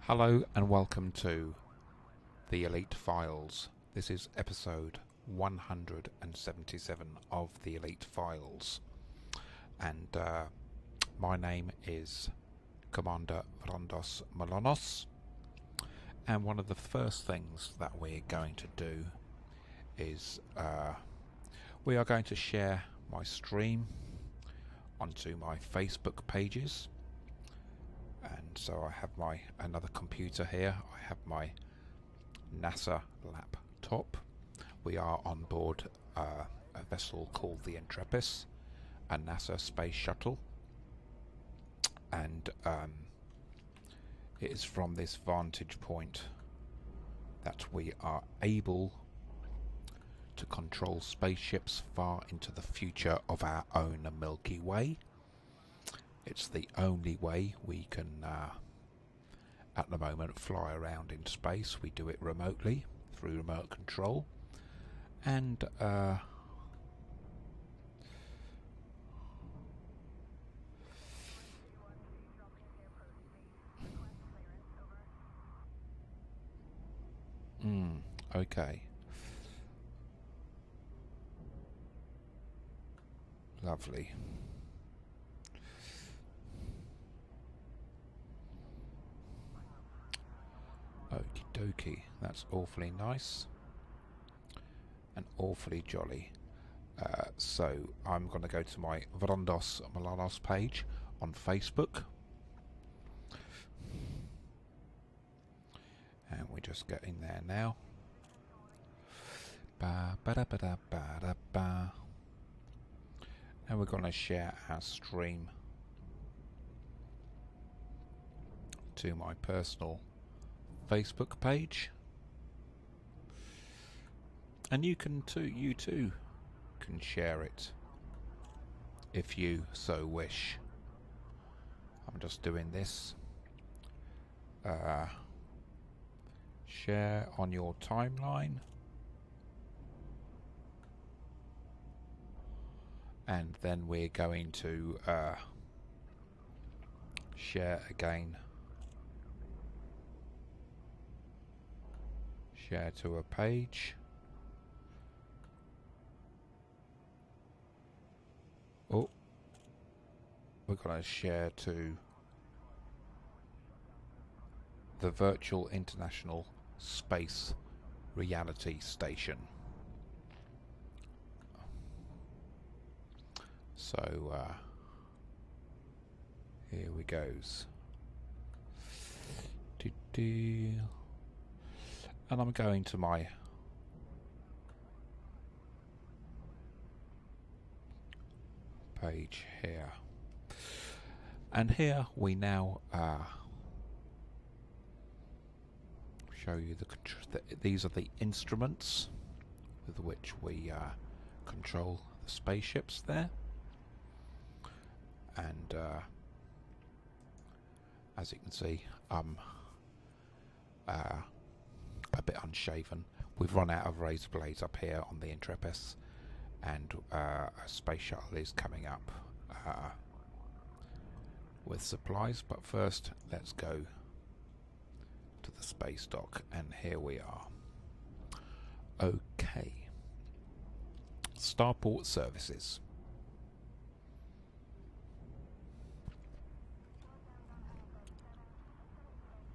Hello and welcome to the Elite Files. This is episode 177 of the Elite Files, and my name is Commander Weirdos Worlds, and one of the first things that we're going to do is we are going to share my stream onto my Facebook pages. And so I have my another computer here. I have my NASA laptop. We are on board a vessel called the Intrepid, a NASA space shuttle, and it is from this vantage point that we are able to control spaceships far into the future of our own Milky Way. It's the only way we can, at the moment, fly around in space. We do it remotely, through remote control. And, okay. Lovely. Okie dokie, that's awfully nice and awfully jolly. So I'm going to go to my Weirdos Worlds page on Facebook, and we just get in there now. And we're going to share our stream to my personal Facebook page, and you too can share it if you so wish. I'm just doing this. Share on your timeline, and then we're going to share again. Share to a page. Oh, we're going to share to the Virtual International Space Reality Station. So here we goes. And I'm going to my page here, and here we now show you these are the instruments with which we control the spaceships there, and as you can see, a bit unshaven. We've run out of razor blades up here on the Intrepid, and a space shuttle is coming up with supplies. But first, let's go to the space dock, and here we are. Okay. Starport services.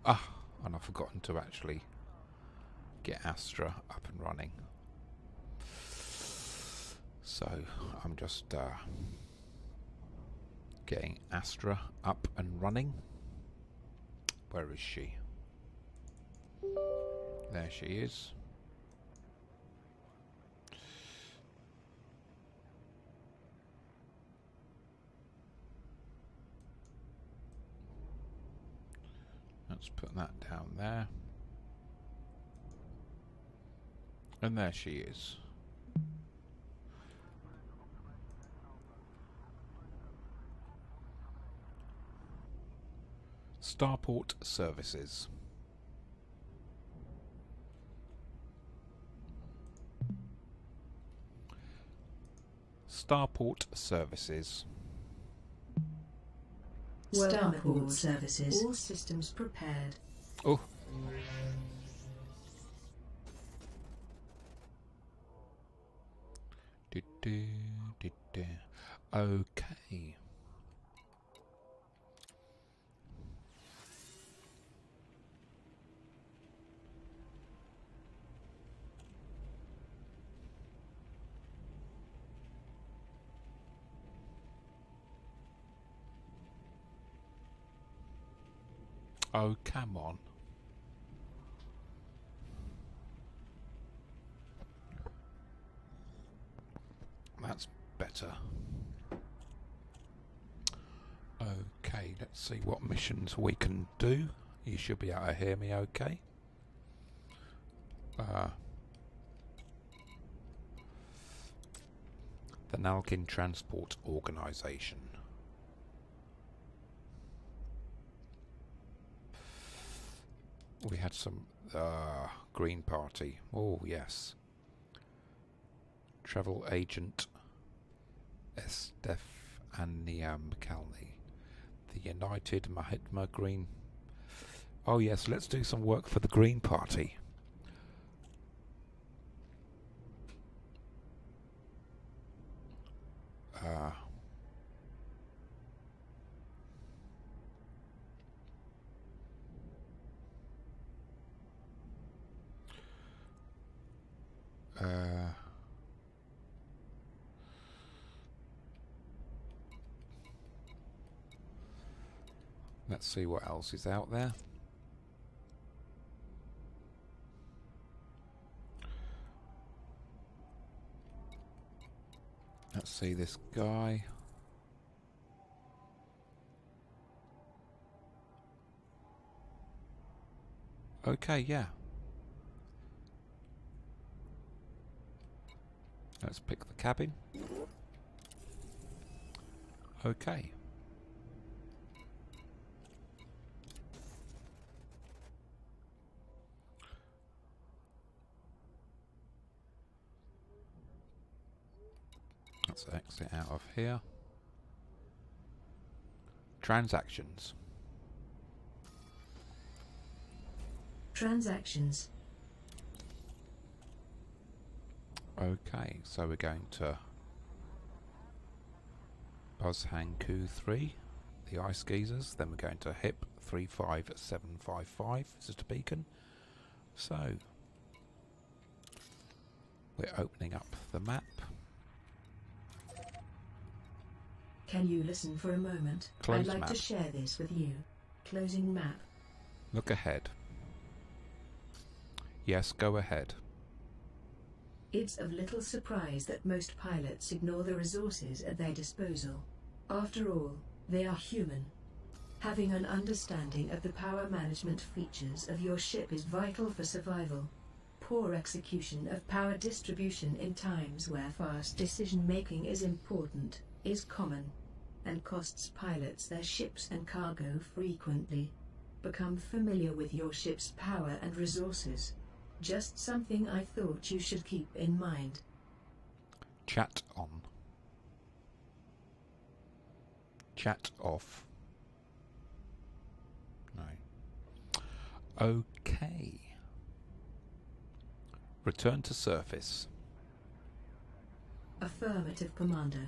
And I've forgotten to actually get Astra up and running, so I'm just getting Astra up and running. Where is she? There she is. Let's put that down there. And there she is. Starport services. Starport services. Starport services. All systems prepared. Oh. Okay. Oh, come on. That's better. Okay, let's see what missions we can do. You should be able to hear me okay. The Nalgin Transport Organisation. We had some Green Party. Oh yes. Travel Agent Estefania McKelney. The United Mahatma Green. Oh yes, let's do some work for the Green Party. Let's see what else is out there. Let's see this guy. Okay, yeah. Let's pick the cabin. Okay. Let's exit out of here. Transactions. Transactions. Okay, so we're going to Buzhang 3, the ice geysers. Then we're going to HIP 35755, this is the beacon. So we're opening up the map. Can you listen for a moment? Close I'd like map. to share this with you. Closing map. Look ahead. Yes, go ahead. It's of little surprise that most pilots ignore the resources at their disposal. After all, they are human. Having an understanding of the power management features of your ship is vital for survival. Poor execution of power distribution in times where fast decision-making is important, is common, and costs pilots their ships and cargo frequently. Become familiar with your ship's power and resources. Just something I thought you should keep in mind. Chat on. Chat off. No. Okay. Return to surface. Affirmative, Commander.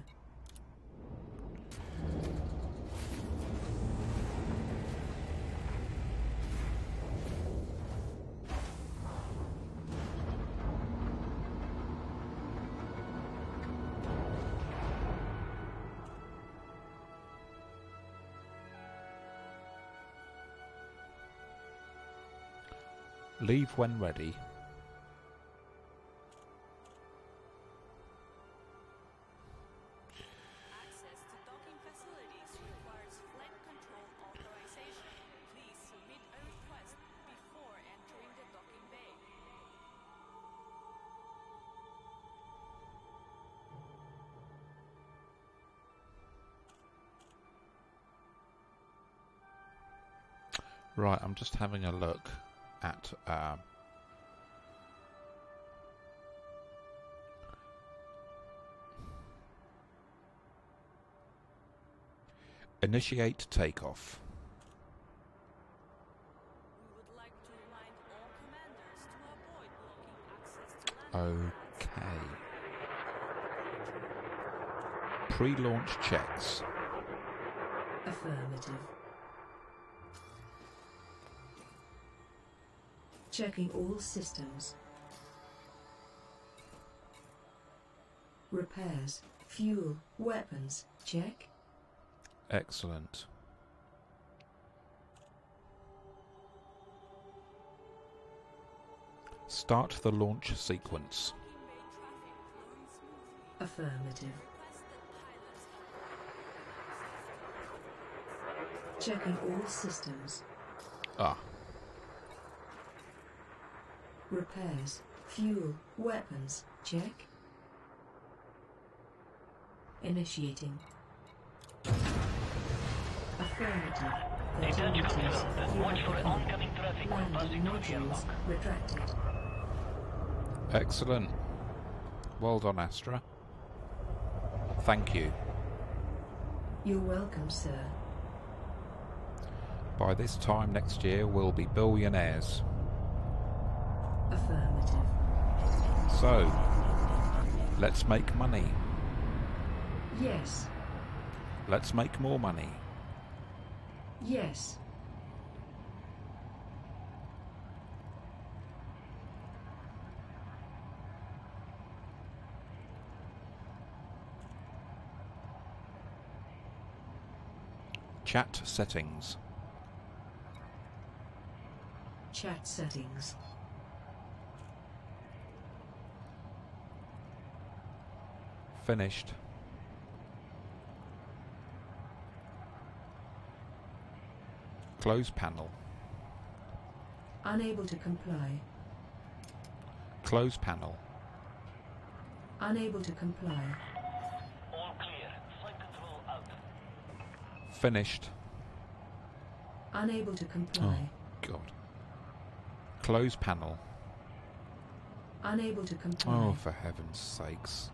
Leave when ready. Access to docking facilities requires flight control authorization. Please submit a request before entering the docking bay. Right, I'm just having a look at initiate takeoff. We would like Okay. Pre-launch checks. Affirmative. Checking all systems. Repairs, fuel, weapons, check. Excellent. Start the launch sequence. Affirmative. Checking all systems. Ah. Repairs, fuel, weapons, check. Initiating. Affirmative. Attention Fatalities. observed. Watch for oncoming traffic when Landing passing through the modules airlock. retracted. Excellent. Well done, Astra. Thank you. You're welcome, sir. By this time next year, we'll be billionaires. Affirmative. So, let's make money. Yes. Let's make more money. Yes. Chat settings. Chat settings. Finished. Close panel. Unable to comply. Close panel. Unable to comply. All clear. Flight control out. Finished. Unable to comply. God. Close panel. Unable to comply. Oh, for heaven's sakes.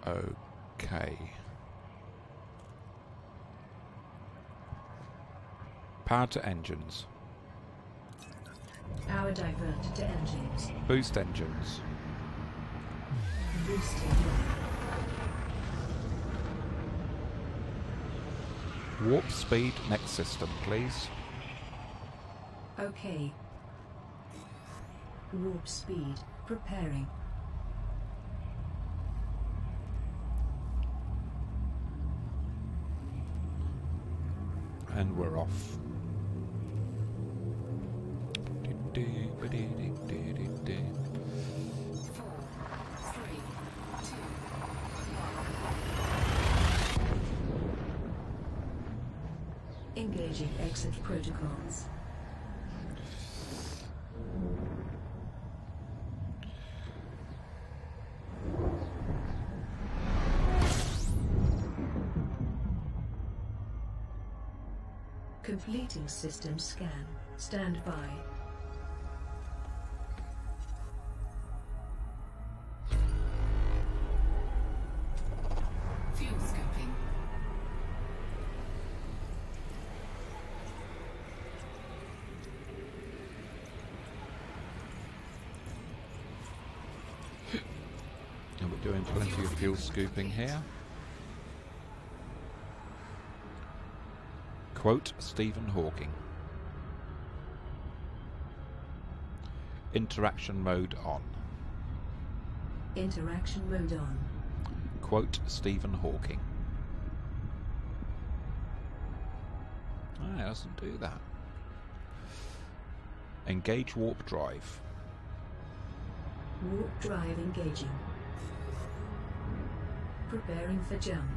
Okay. Power to engines. Power diverted to engines. Boost engines. Boosting. Warp speed next system, please. Okay. Warp speed. Preparing. And we're off. Engaging exit protocols. Completing system scan. Stand by. Fuel scoping. And we're doing plenty of fuel scooping here. Quote Stephen Hawking. Interaction mode on. Interaction mode on. Quote Stephen Hawking. Oh, it doesn't do that. Engage warp drive. Warp drive engaging. Preparing for jump.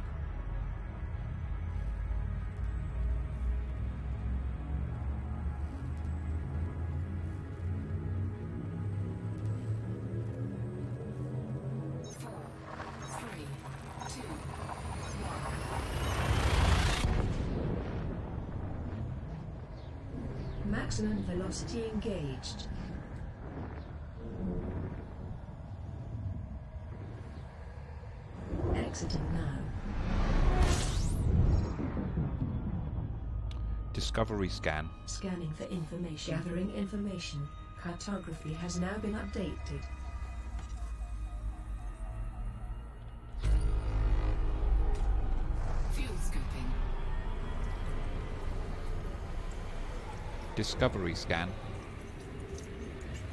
Maximum velocity engaged. Exiting now. Discovery scan. Scanning for information. Gathering information. Cartography has now been updated. Fuel scooping. Discovery scan.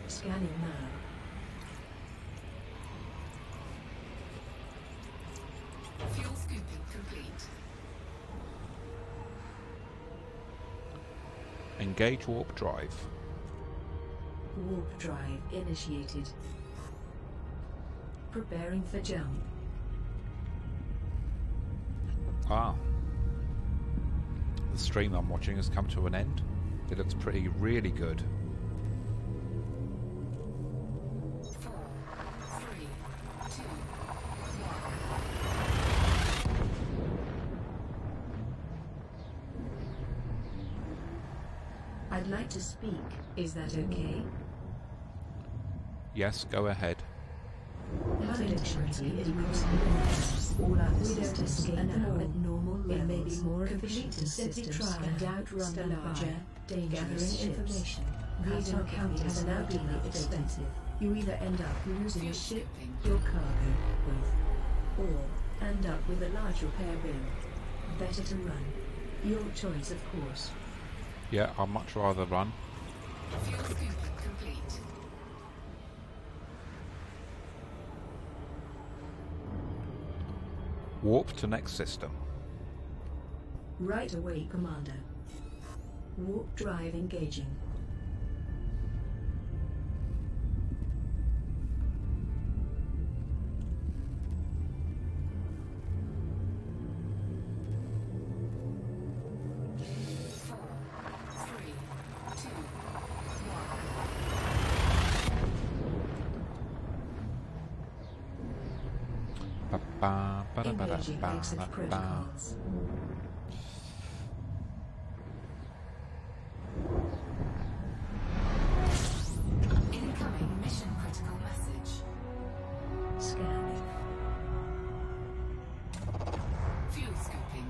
Scanning now. Fuel scooping complete. Engage warp drive. Warp drive initiated. Preparing for jump. Ah. The stream I'm watching has come to an end. It looks really good. 4, 3, 2, 1. I'd like to speak. Is that okay? Yes, go ahead. Integrity is possible. All others to escape now at normal levels. It may be more efficient to simply try and outrun the larger, dangerous information. These encounters are now deeply expensive. You either end up losing a ship, your cargo, both, or end up with a large repair bill. Better to run. Your choice, of course. Yeah, I'd much rather run. Fuel scooping complete. Warp to next system. Right away, Commander. Warp drive engaging. Engaging exit protocols. Incoming mission critical message. Scanning. Fuel scooping.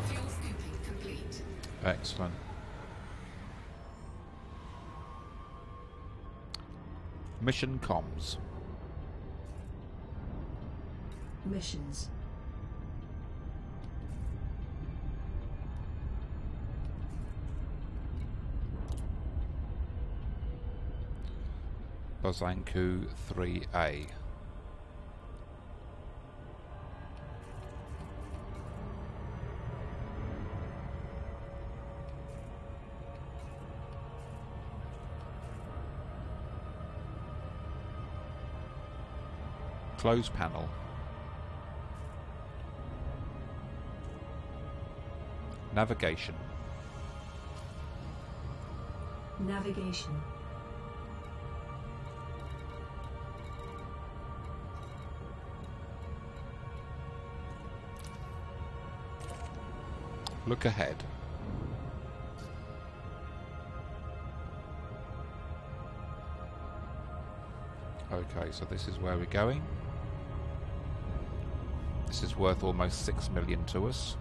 Fuel scooping complete. Excellent. Mission comms. Missions. Bozanku 3A. Close panel. Navigation. Navigation. Look ahead. Okay, so this is where we're going. This is worth almost 6 million to us,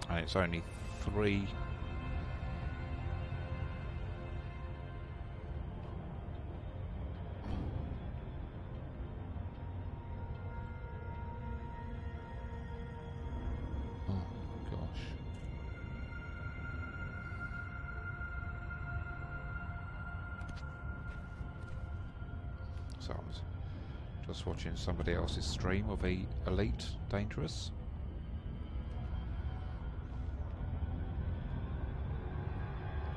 and it's only 3. Oh gosh. So I was just watching somebody else's stream of Elite Dangerous.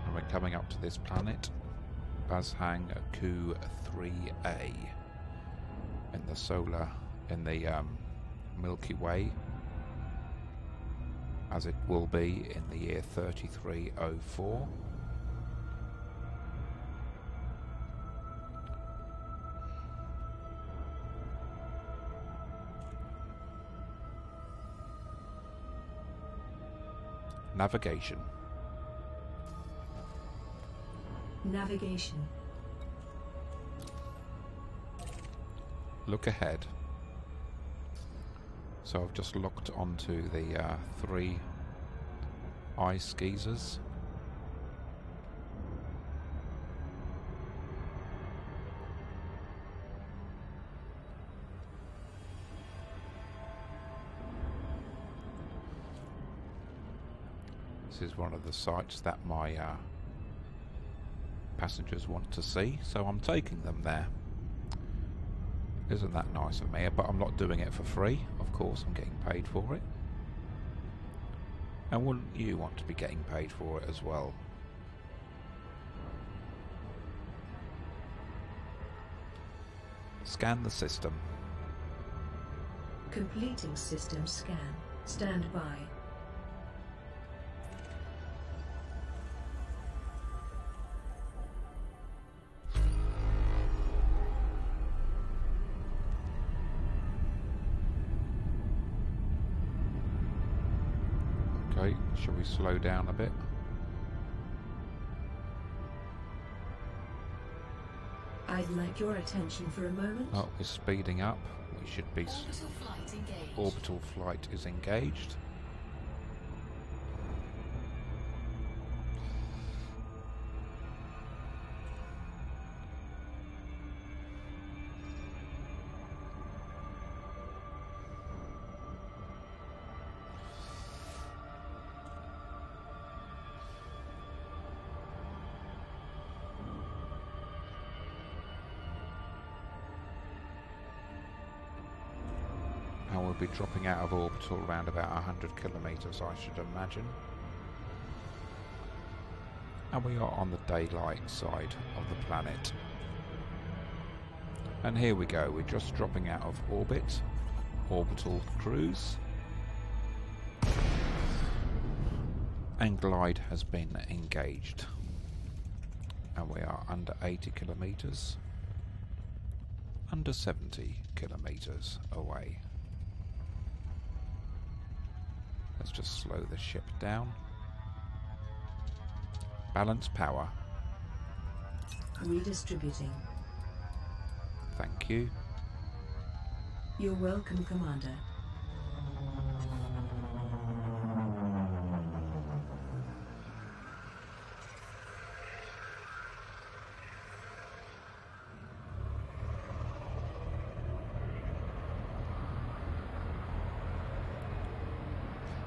And we're coming up to this planet, Bozanku 3A, in the Milky Way, as it will be in the year 3304. Navigation. Navigation. Look ahead. So I've just locked onto the 3 ice geysers. This is one of the sites that my passengers want to see, so I'm taking them there. Isn't that nice of me? But I'm not doing it for free, of course. I'm getting paid for it. And wouldn't you want to be getting paid for it as well? Scan the system. Completing system scan. Stand by. Okay, shall we slow down a bit? I'd like your attention for a moment. Oh, we're speeding up. We should be... Orbital flight engaged. Orbital flight is engaged. And we'll be dropping out of orbital around about 100 kilometers, I should imagine. And we are on the daylight side of the planet. And here we go, we're just dropping out of orbit. Orbital cruise. And glide has been engaged. And we are under 80 kilometers. Under 70 kilometers away. Let's just slow the ship down. Balance power. Redistributing. Thank you. You're welcome, Commander.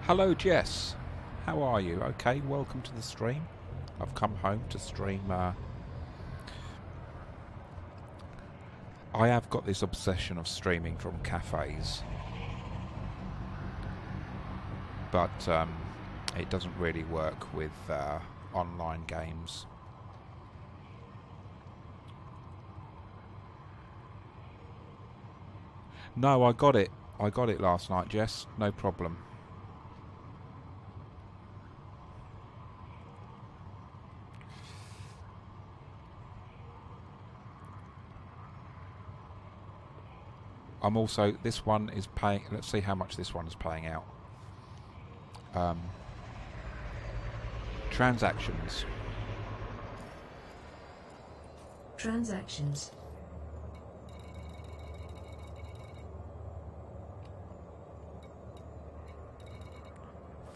Hello Jess, how are you? Okay, welcome to the stream. I've come home to stream. I have got this obsession of streaming from cafes, but it doesn't really work with online games. No, I got it last night, Jess, no problem. I'm also, this one is paying, let's see how much this one is paying out. Transactions. Transactions.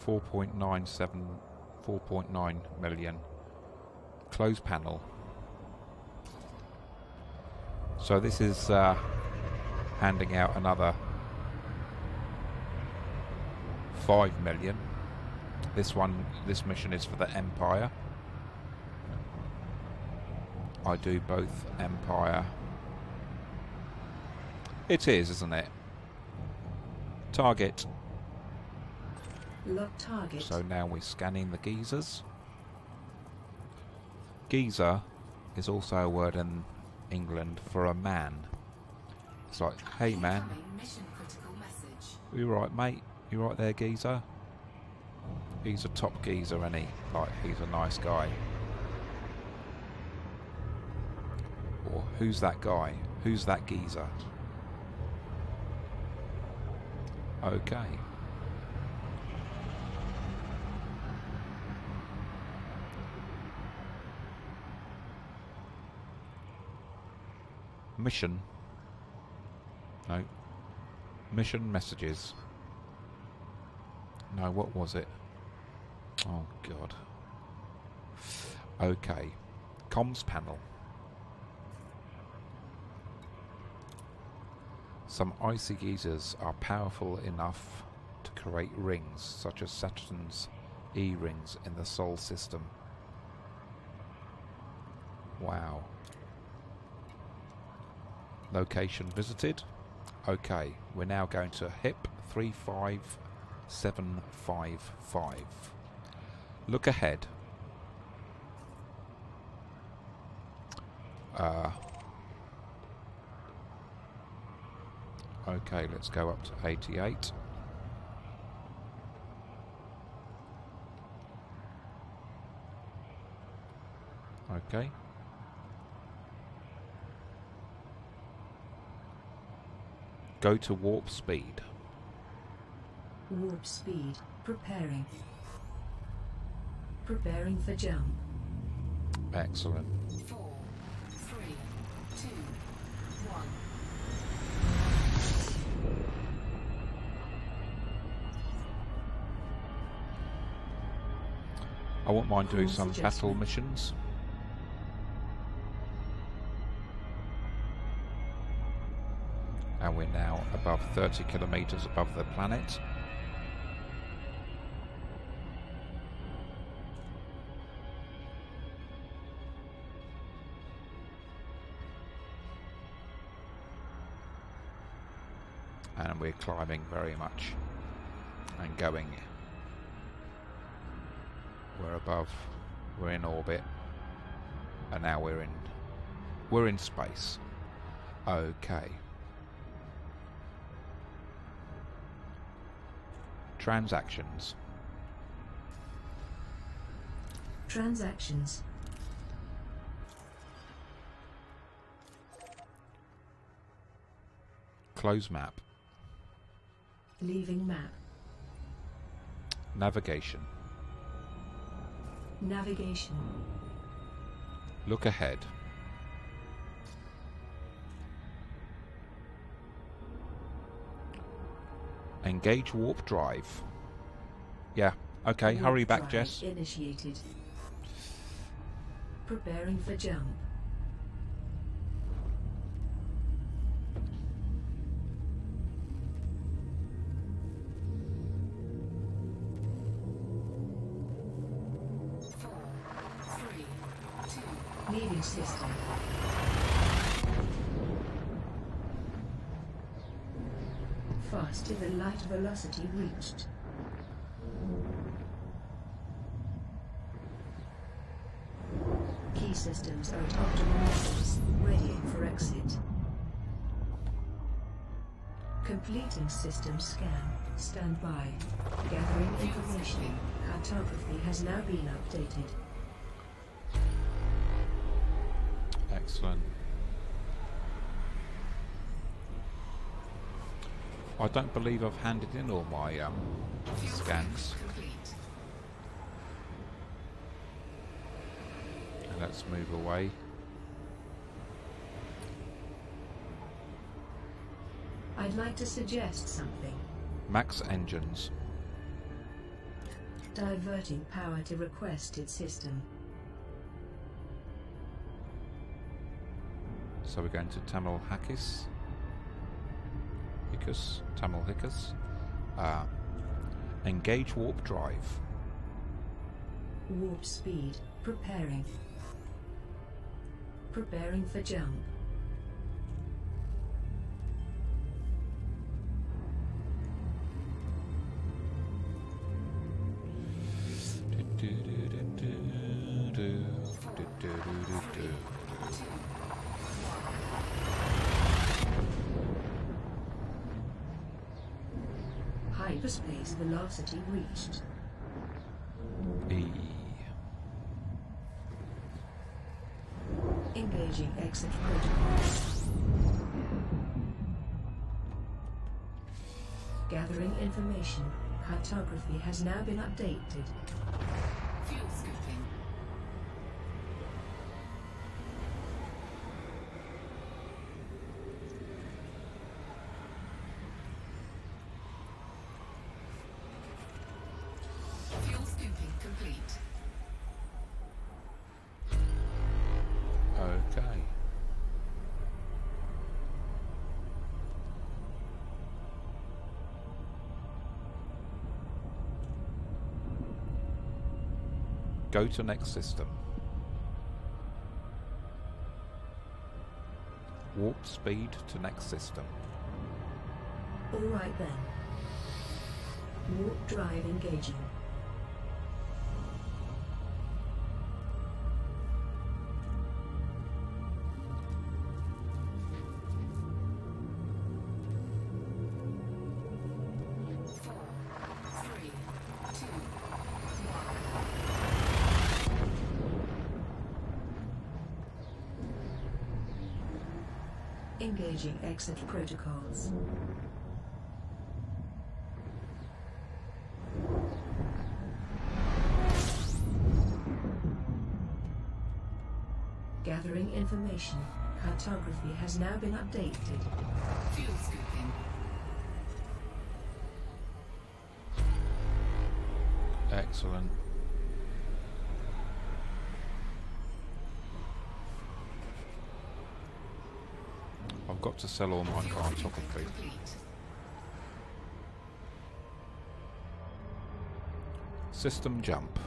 $4.9 million. Close panel. So this is handing out another 5 million. This mission is for the Empire. I do both Empire. It is, isn't it? Target. Lock target. So now we're scanning the geysers. Geezer is also a word in England for a man. It's like, hey man, Incoming mission critical message. you right mate? You right there, geezer? He's a top geezer, isn't he? Like, he's a nice guy. Or, who's that guy? Who's that geezer? Okay. mission. No. Mission messages. No, what was it? Oh, God. Okay. Comms panel. Some icy geysers are powerful enough to create rings, such as Saturn's E-rings in the Sol system. Wow. Location visited. Okay, we're now going to HIP 35755. Look ahead. Okay, let's go up to 88. Okay. Go to warp speed. Warp speed. Preparing. Preparing for jump. Excellent. 4, 3, 2, 1. I won't mind doing Course some battle adjustment. missions. And we're now above 30 kilometers above the planet. And we're climbing very much and going. We're above, we're in orbit, and now we're in space. Okay. Transactions. Transactions. Close map. Leaving map. Navigation. Navigation. Look ahead. Engage warp drive. Yeah, okay, Warp hurry back, drive Jess. Initiated. Preparing for jump. Leaving system. Faster than light velocity reached. Key systems are at optimal levels, readying for exit. Completing system scan. Stand by. Gathering information. Cartography has now been updated. Excellent. I don't believe I've handed in all my scans. Complete. And let's move away. I'd like to suggest something. Max engines. Diverting power to requested system. So we're going to Tamil Hickus. Tamil Hickus. Engage warp drive. Warp speed. Preparing. Preparing for jump. Hyperspace velocity reached. E. Engaging exit protocol. Gathering information. Cartography has now been updated. Fuel scooping. Go to next system. Warp speed to next system. Alright then. Warp drive engaging. Engaging exit protocols. Gathering information. Cartography has now been updated. Fuel scooping. Excellent. I've got to sell all my cartography. System jump.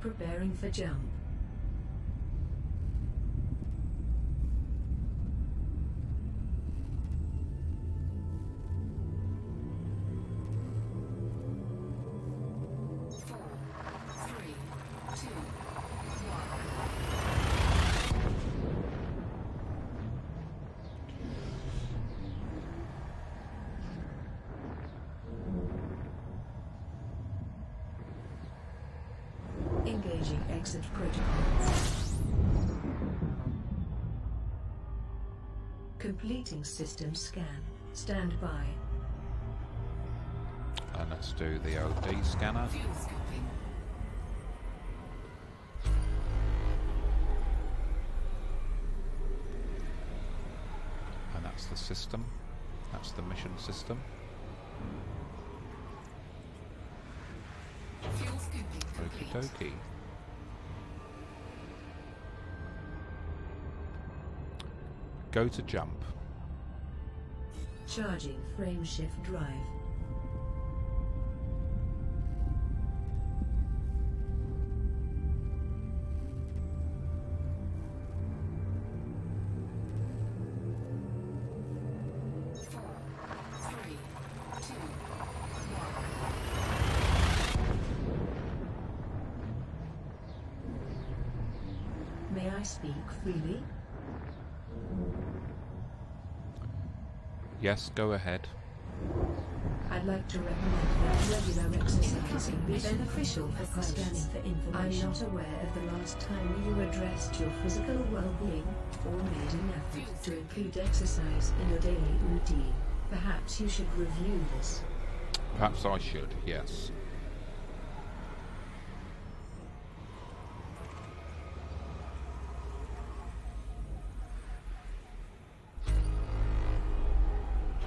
Preparing for jump. Engaging exit protocols. Completing system scan. Stand by. And let's do the OD scanner. Fuel scooping. And that's the system. That's the mission system. Fuel scooping Okie complete. dokie. Go to jump. Charging frame shift drive. May I speak freely? Yes, go ahead. I'd like to recommend that regular exercise can be beneficial for scanning for information. I'm not aware of the last time you addressed your physical well-being or made an effort to include exercise in your daily routine. Perhaps you should review this. Perhaps I should, yes.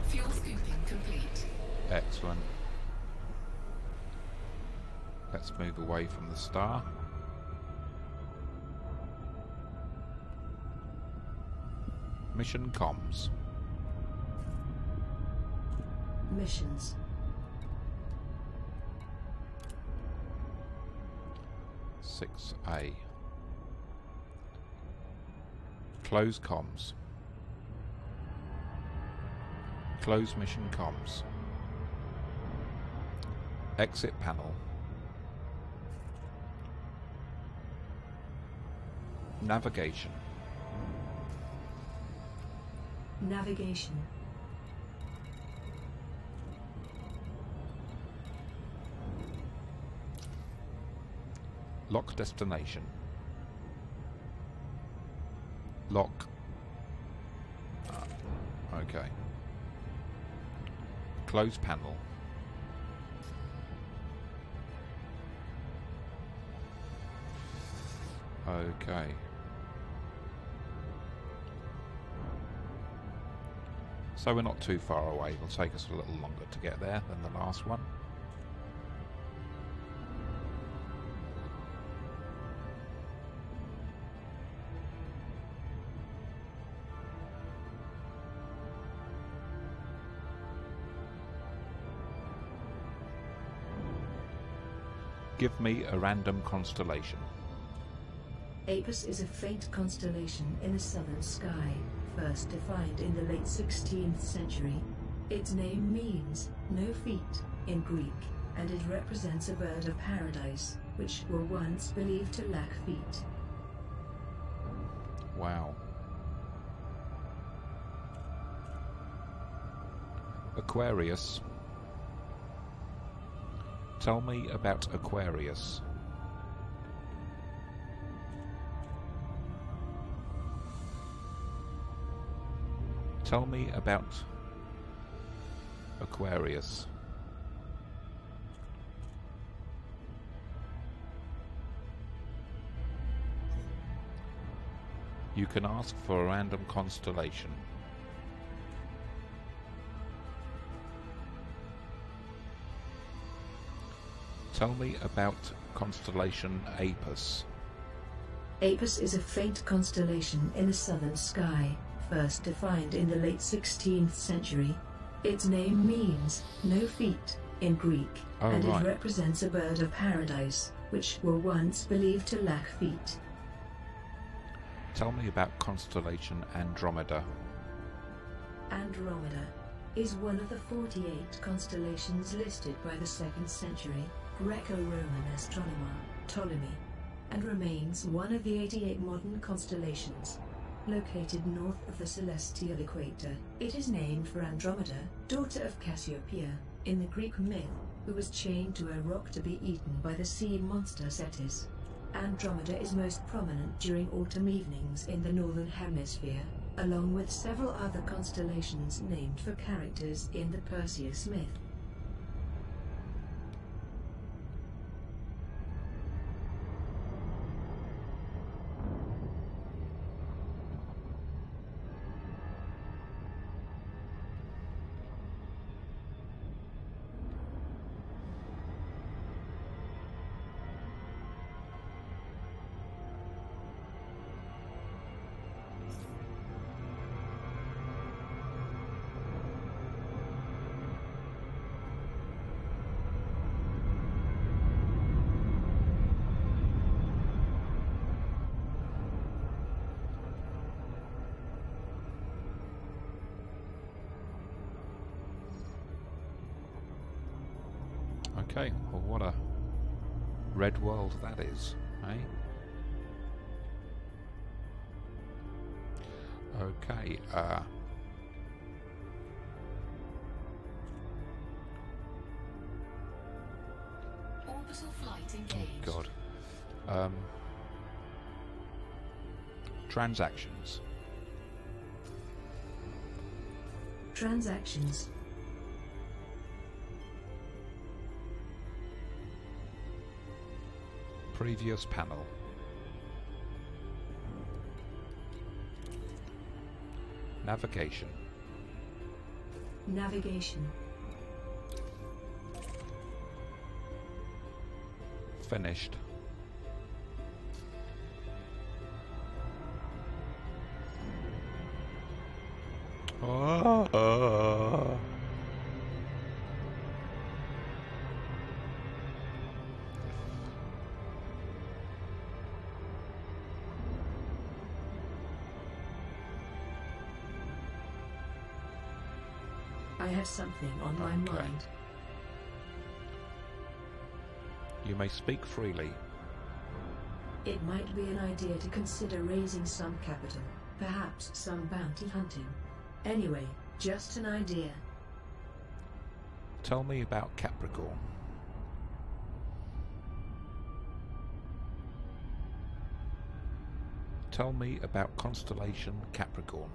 Fuel scooping complete. Excellent. Let's move away from the star. Mission comms. Missions. Six A. Close comms. Close mission comms. Exit panel. Navigation. Navigation. Lock destination. Lock. Okay. Close panel. Okay. So we're not too far away. It'll take us a little longer to get there than the last one. Give me a random constellation. Apus is a faint constellation in the southern sky, first defined in the late 16th century. Its name means no feet in Greek, and it represents a bird of paradise, which were once believed to lack feet. Wow. Aquarius. Tell me about Aquarius. Tell me about Aquarius. You can ask for a random constellation. Tell me about constellation Apus. Apus is a faint constellation in the southern sky, first defined in the late 16th century. Its name means no feet in Greek, and right. it represents a bird of paradise, which were once believed to lack feet. Tell me about constellation Andromeda. Andromeda is one of the 48 constellations listed by the 2nd century Greco-Roman astronomer Ptolemy, and remains one of the 88 modern constellations. Located north of the celestial equator, it is named for Andromeda, daughter of Cassiopeia, in the Greek myth, who was chained to a rock to be eaten by the sea monster Cetus. Andromeda is most prominent during autumn evenings in the northern hemisphere, along with several other constellations named for characters in the Perseus myth. Okay, well what a red world that is, eh? Okay, Orbital flight engaged. oh god. Transactions. Transactions. Previous panel. Navigation. Navigation. Finished. I have something on my Okay. mind. You may speak freely. It might be an idea to consider raising some capital, perhaps some bounty hunting. Anyway, just an idea. Tell me about Capricorn. Tell me about constellation Capricorn.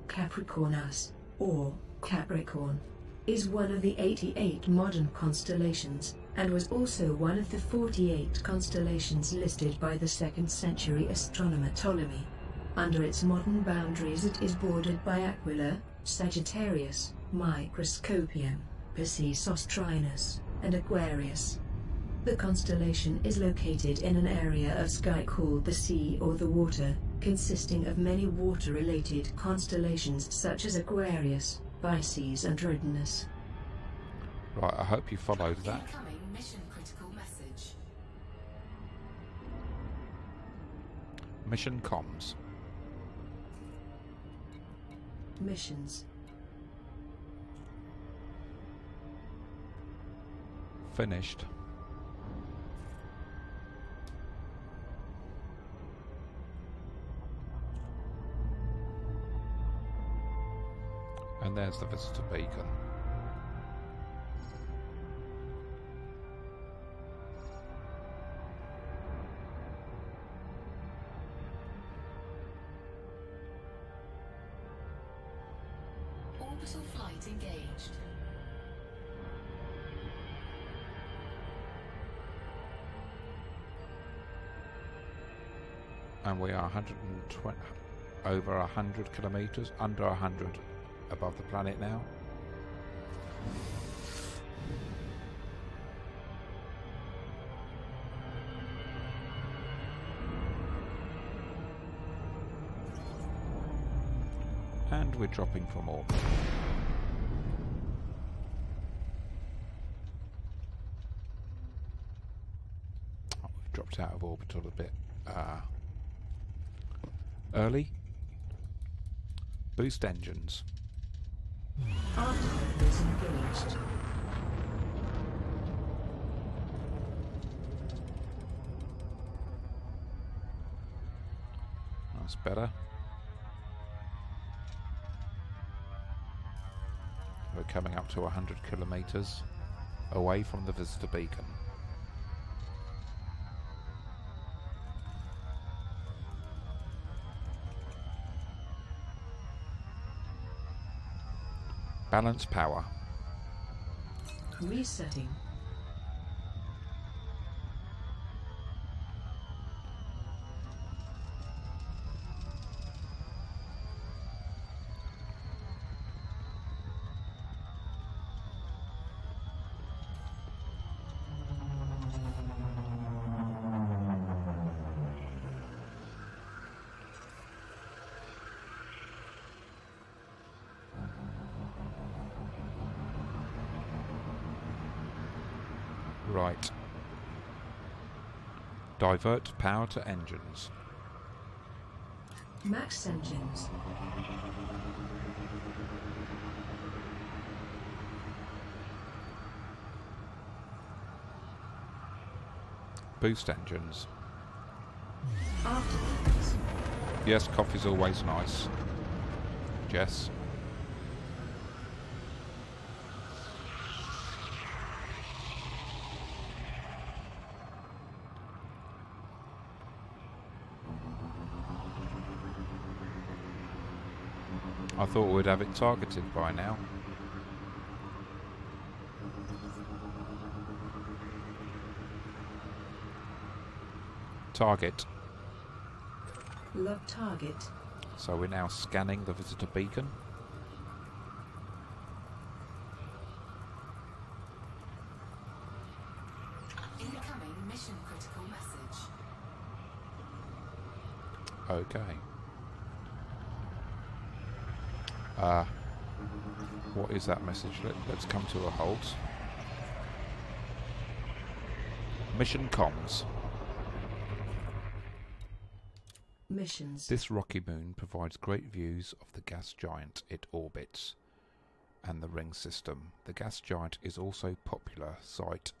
Capricornus, or Capricorn, is one of the 88 modern constellations, and was also one of the 48 constellations listed by the 2nd century astronomer Ptolemy. Under its modern boundaries it is bordered by Aquila, Sagittarius, Microscopium, Pisces Austrinus, and Aquarius. The constellation is located in an area of sky called the sea or the water, consisting of many water-related constellations such as Aquarius, Pisces and Rhodinus. Right, I hope you followed that. Incoming mission critical message. Mission comms. Missions. Finished. And there's the visitor beacon. Orbital flight engaged. And we are 120, over 100 kilometers, under 100 above the planet now. And we're dropping from orbit. Oh, we've dropped out of orbit a little bit early. Boost engines. Afterburner engaged. That's better. We're coming up to 100 kilometers away from the visitor beacon. Balance power. Resetting. Right. Divert power to engines. Max engines. Boost engines. Afterburners. Yes, coffee's always nice. Jess. I thought we'd have it targeted by now. Target. Log target. So we're now scanning the visitor beacon. Incoming mission critical message. Okay. What is that message? Let's come to a halt. Mission comms. Missions. This rocky moon provides great views of the gas giant it orbits and the ring system. The gas giant is also a popular site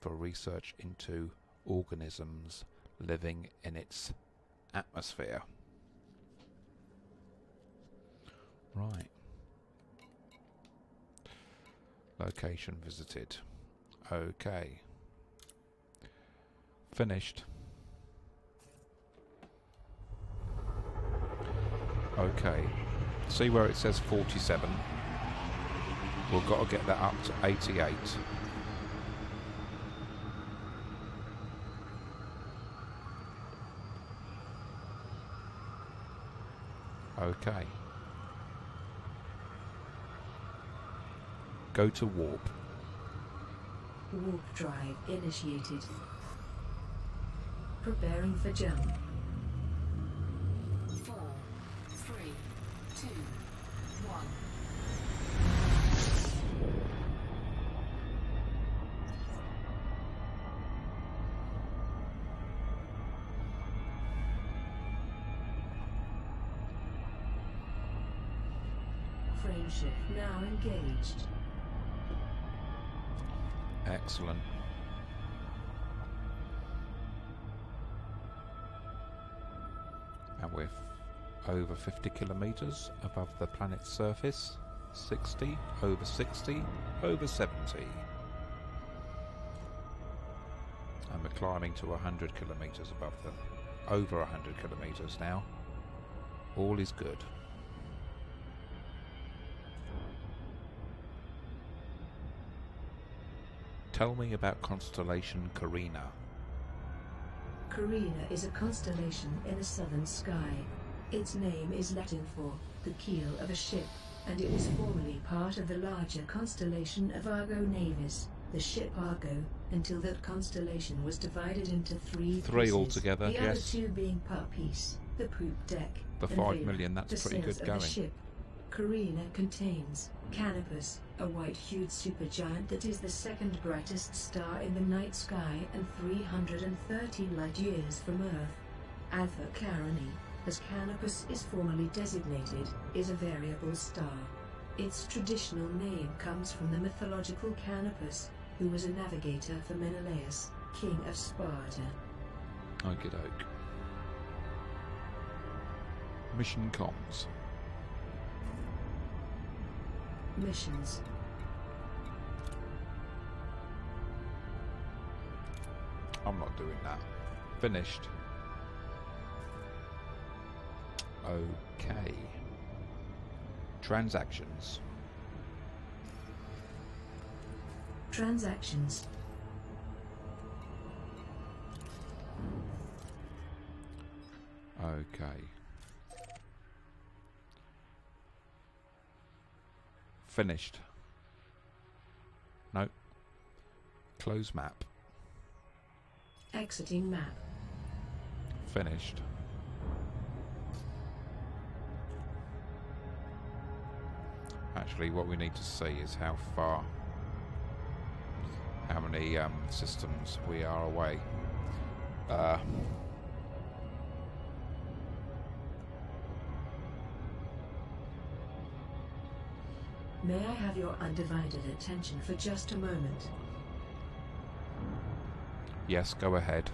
for research into organisms living in its atmosphere. Right. Location visited. Okay. Finished. Okay. See where it says 47? We've got to get that up to 88. Okay. Go to warp. Warp drive initiated. Preparing for jump. 4, 3, 2, 1. Friendship now engaged. Excellent. And we're over 50 kilometers above the planet's surface. 60, over 60, over 70. And we're climbing to 100 kilometers above the... over 100 kilometers now. All is good. Tell me about constellation Carina. Carina is a constellation in the southern sky. Its name is Latin for the keel of a ship, and it was formerly part of the larger constellation of Argo Navis, the ship Argo, until that constellation was divided into three pieces, altogether, the yes. other two being part piece, the poop deck, The and 5 Vela, million, that's the pretty sails good of the going. ship. Carina contains Canopus, a white-hued supergiant that is the second brightest star in the night sky and 330 light-years from Earth. Alpha Carinae, as Canopus is formally designated, is a variable star. Its traditional name comes from the mythological Canopus, who was a navigator for Menelaus, king of Sparta. Okie doke. Mission comms. Missions. I'm not doing that. Finished. Okay. Transactions. Transactions. Okay. Finished. Nope. Close map. Exiting map. Finished. Actually, what we need to see is how many systems we are away. May I have your undivided attention for just a moment? Yes, go ahead.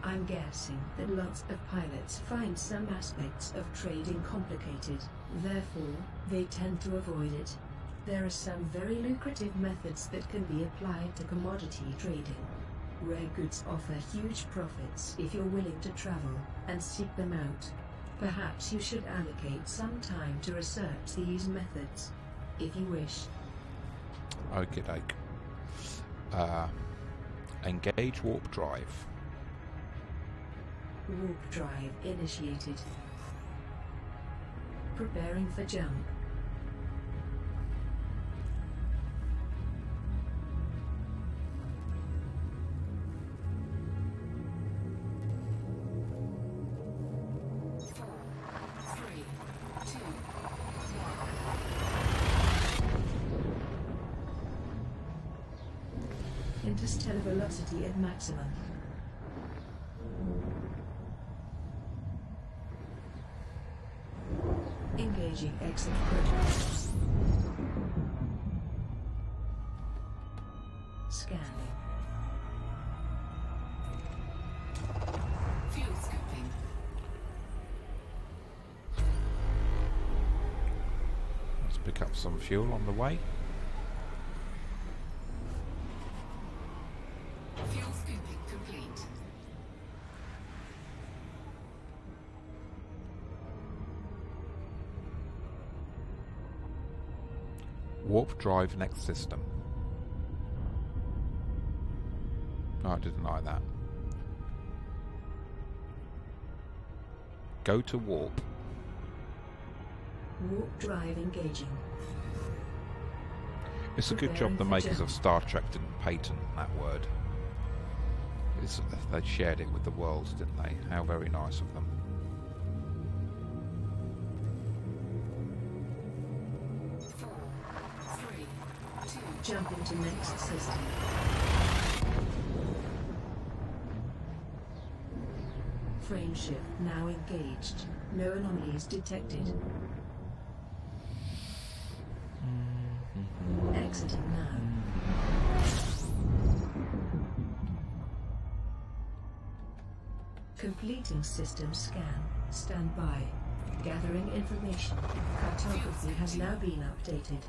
I'm guessing that lots of pilots find some aspects of trading complicated, therefore, they tend to avoid it. There are some very lucrative methods that can be applied to commodity trading. Rare goods offer huge profits if you're willing to travel and seek them out. Perhaps you should allocate some time to research these methods, if you wish. Okie doke. Engage warp drive. Warp drive initiated. Preparing for jump. Interstellar velocity at maximum. Engaging exit protocols. Scanning. Fuel scooping. Let's pick up some fuel on the way. Fuel scooping complete. Warp drive next system. No, I didn't like that. Go to warp. Warp drive engaging. It's a good job the makers of Star Trek didn't patent that word. They shared it with the worlds, didn't they? How very nice of them. Jump into next system. Frame shift now engaged. No anomalies detected. Completing system scan. Stand by. Gathering information. Cartography has now been updated.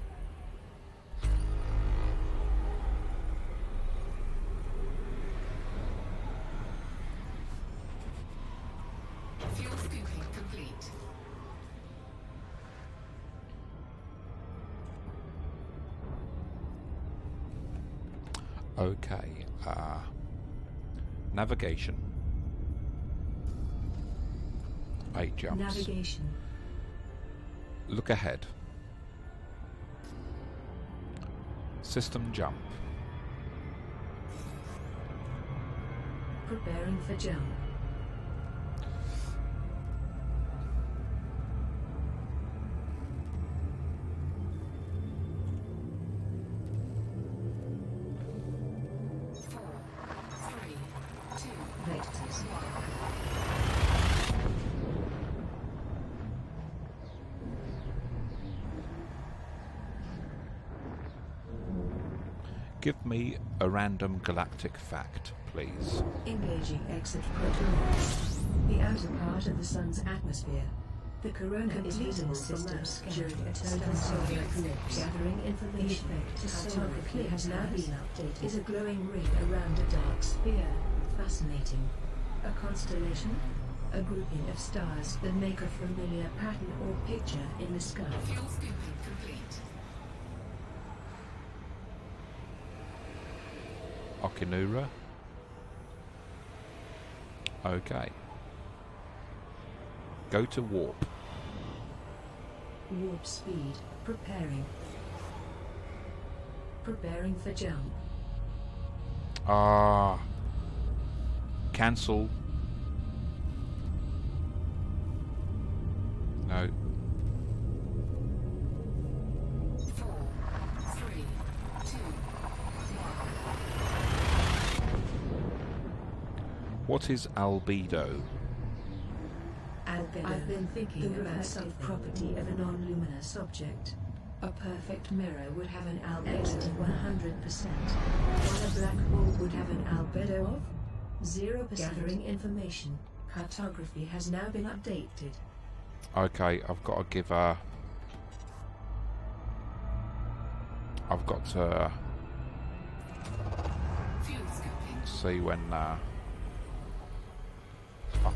Fuel scooping complete. Okay. Navigation. 8 jumps. Navigation. Look ahead. System jump. Preparing for jump. Vectors. Give me a random galactic fact, please. Engaging exit protocol. The outer part of the sun's atmosphere. The corona is visible from Mars during a total solar eclipse. Gathering information. Cartography has now been updated. Is a glowing ring around a dark sphere. Fascinating. A constellation? A grouping of stars that make a familiar pattern or picture in the sky. Fuel scooping complete. Okinura. Okay. Go to warp. Warp speed. Preparing. Preparing for jump. Cancel. No. 4, 3, 2, 1. What is albedo? Albedo. I've been thinking the reflective property of a non-luminous object. A perfect mirror would have an albedo of 100%, while a black hole would have an albedo of 0%. Gathering information. Cartography has now been updated. Okay, I've got to give her... I've got to Fuel scooping. see when I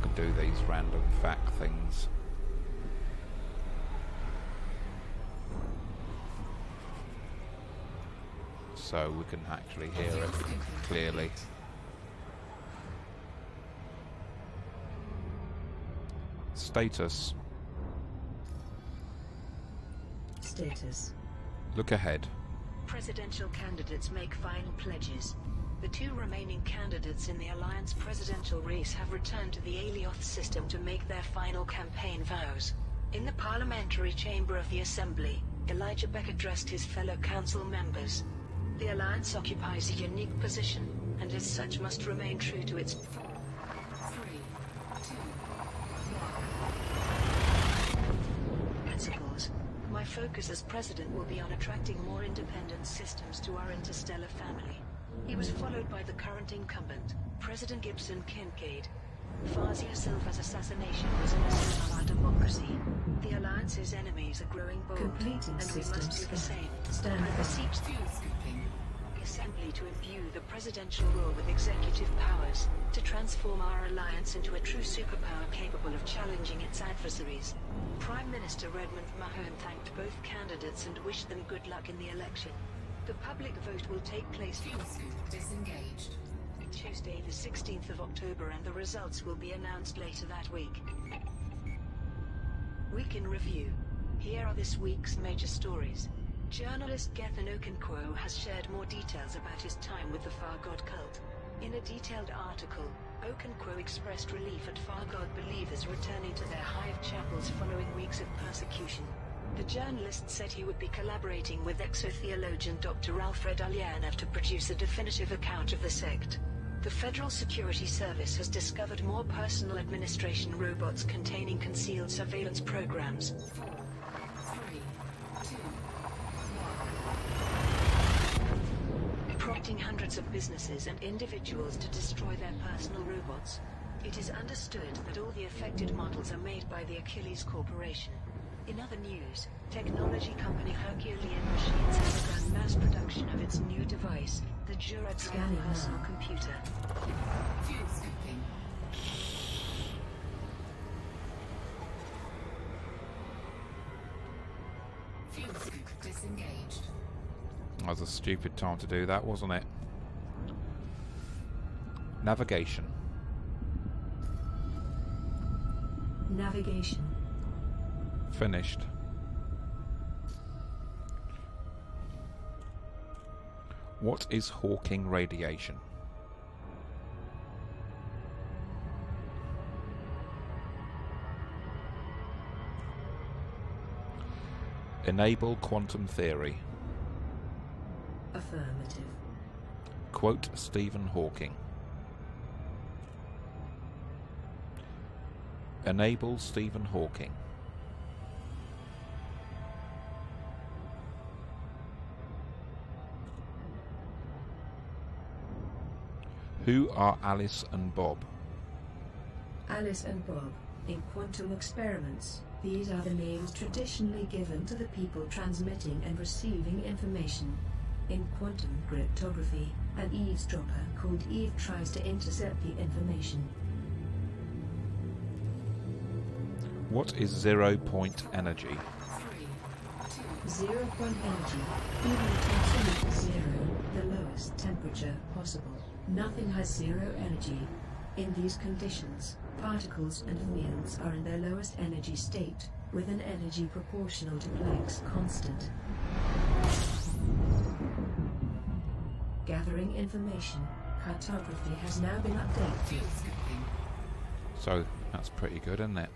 can do these random fact things. So we can actually hear it clearly. Status. Status. Look ahead. Presidential candidates make final pledges. The two remaining candidates in the Alliance presidential race have returned to the Alioth system to make their final campaign vows. In the parliamentary chamber of the Assembly, Elijah Beck addressed his fellow council members. The Alliance occupies a unique position, and as such must remain true to its 4, 3, 2, principles. My focus as president will be on attracting more independent systems to our interstellar family. He was followed by the current incumbent, President Gibson Kincaid. Fazia Silva's assassination was an assault on our democracy. The Alliance's enemies are growing bold, Completing and we system must do the scan. same. Stand I by. beseech fuel scooping. the Assembly to imbue the presidential role with executive powers, to transform our alliance into a true superpower capable of challenging its adversaries. Prime Minister Redmond Mahone thanked both candidates and wished them good luck in the election. The public vote will take place Fuel scoop disengaged. Tuesday the 16th of October, and the results will be announced later that week. Week in Review. Here are this week's major stories. Journalist Gethin Okonkwo has shared more details about his time with the Far God cult. In a detailed article, Okonkwo expressed relief at Far God believers returning to their hive chapels following weeks of persecution. The journalist said he would be collaborating with exotheologian Dr. Alfred Alianov to produce a definitive account of the sect. The Federal Security Service has discovered more personal administration robots containing concealed surveillance programs. 4, 3, 2, 1. Prompting hundreds of businesses and individuals to destroy their personal robots. It is understood that all the affected models are made by the Achilles Corporation. In other news, technology company Herculean Machines has begun mass production of its new device, the Juratron Scanning now. personal computer. Fuel scooping. Fuel scoop disengaged. That was a stupid time to do that, wasn't it? Navigation. Navigation. Finished. What is Hawking radiation? Enable quantum theory. Affirmative. Quote Stephen Hawking. Enable Stephen Hawking. Who are Alice and Bob? Alice and Bob. In quantum experiments, these are the names traditionally given to the people transmitting and receiving information. In quantum cryptography, an eavesdropper called Eve tries to intercept the information. What is 0 point energy? 3, 2, 0 point energy, even at absolute zero, the lowest temperature possible. Nothing has zero energy. In these conditions, particles and fields are in their lowest energy state, with an energy proportional to Planck's constant. Gathering information, cartography has now been updated. fuel scooping. So that's pretty good, isn't it?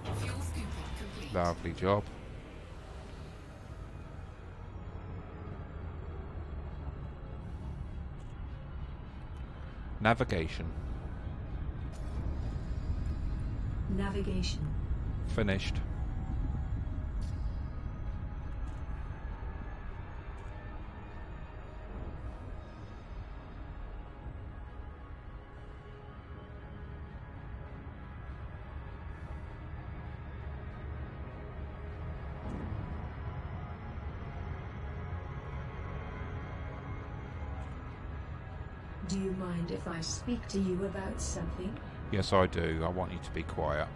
Fuel scooping complete. Lovely job. Navigation. Navigation. Finished. Do you mind if I speak to you about something? Yes, I do. I want you to be quiet.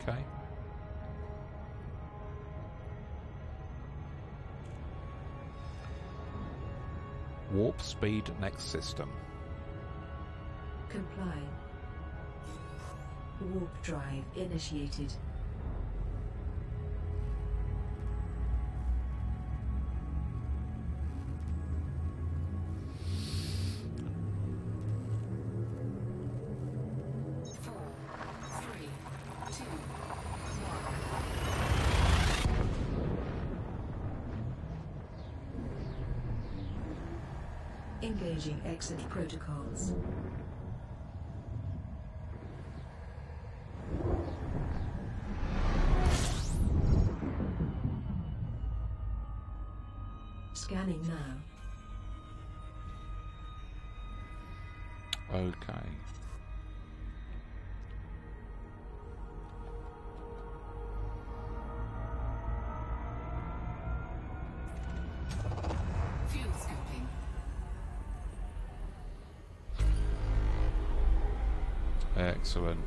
Okay. Warp speed next system. Comply. Warp drive initiated. Engaging exit protocols. Scanning now. Okay. Fuel scooping. Excellent.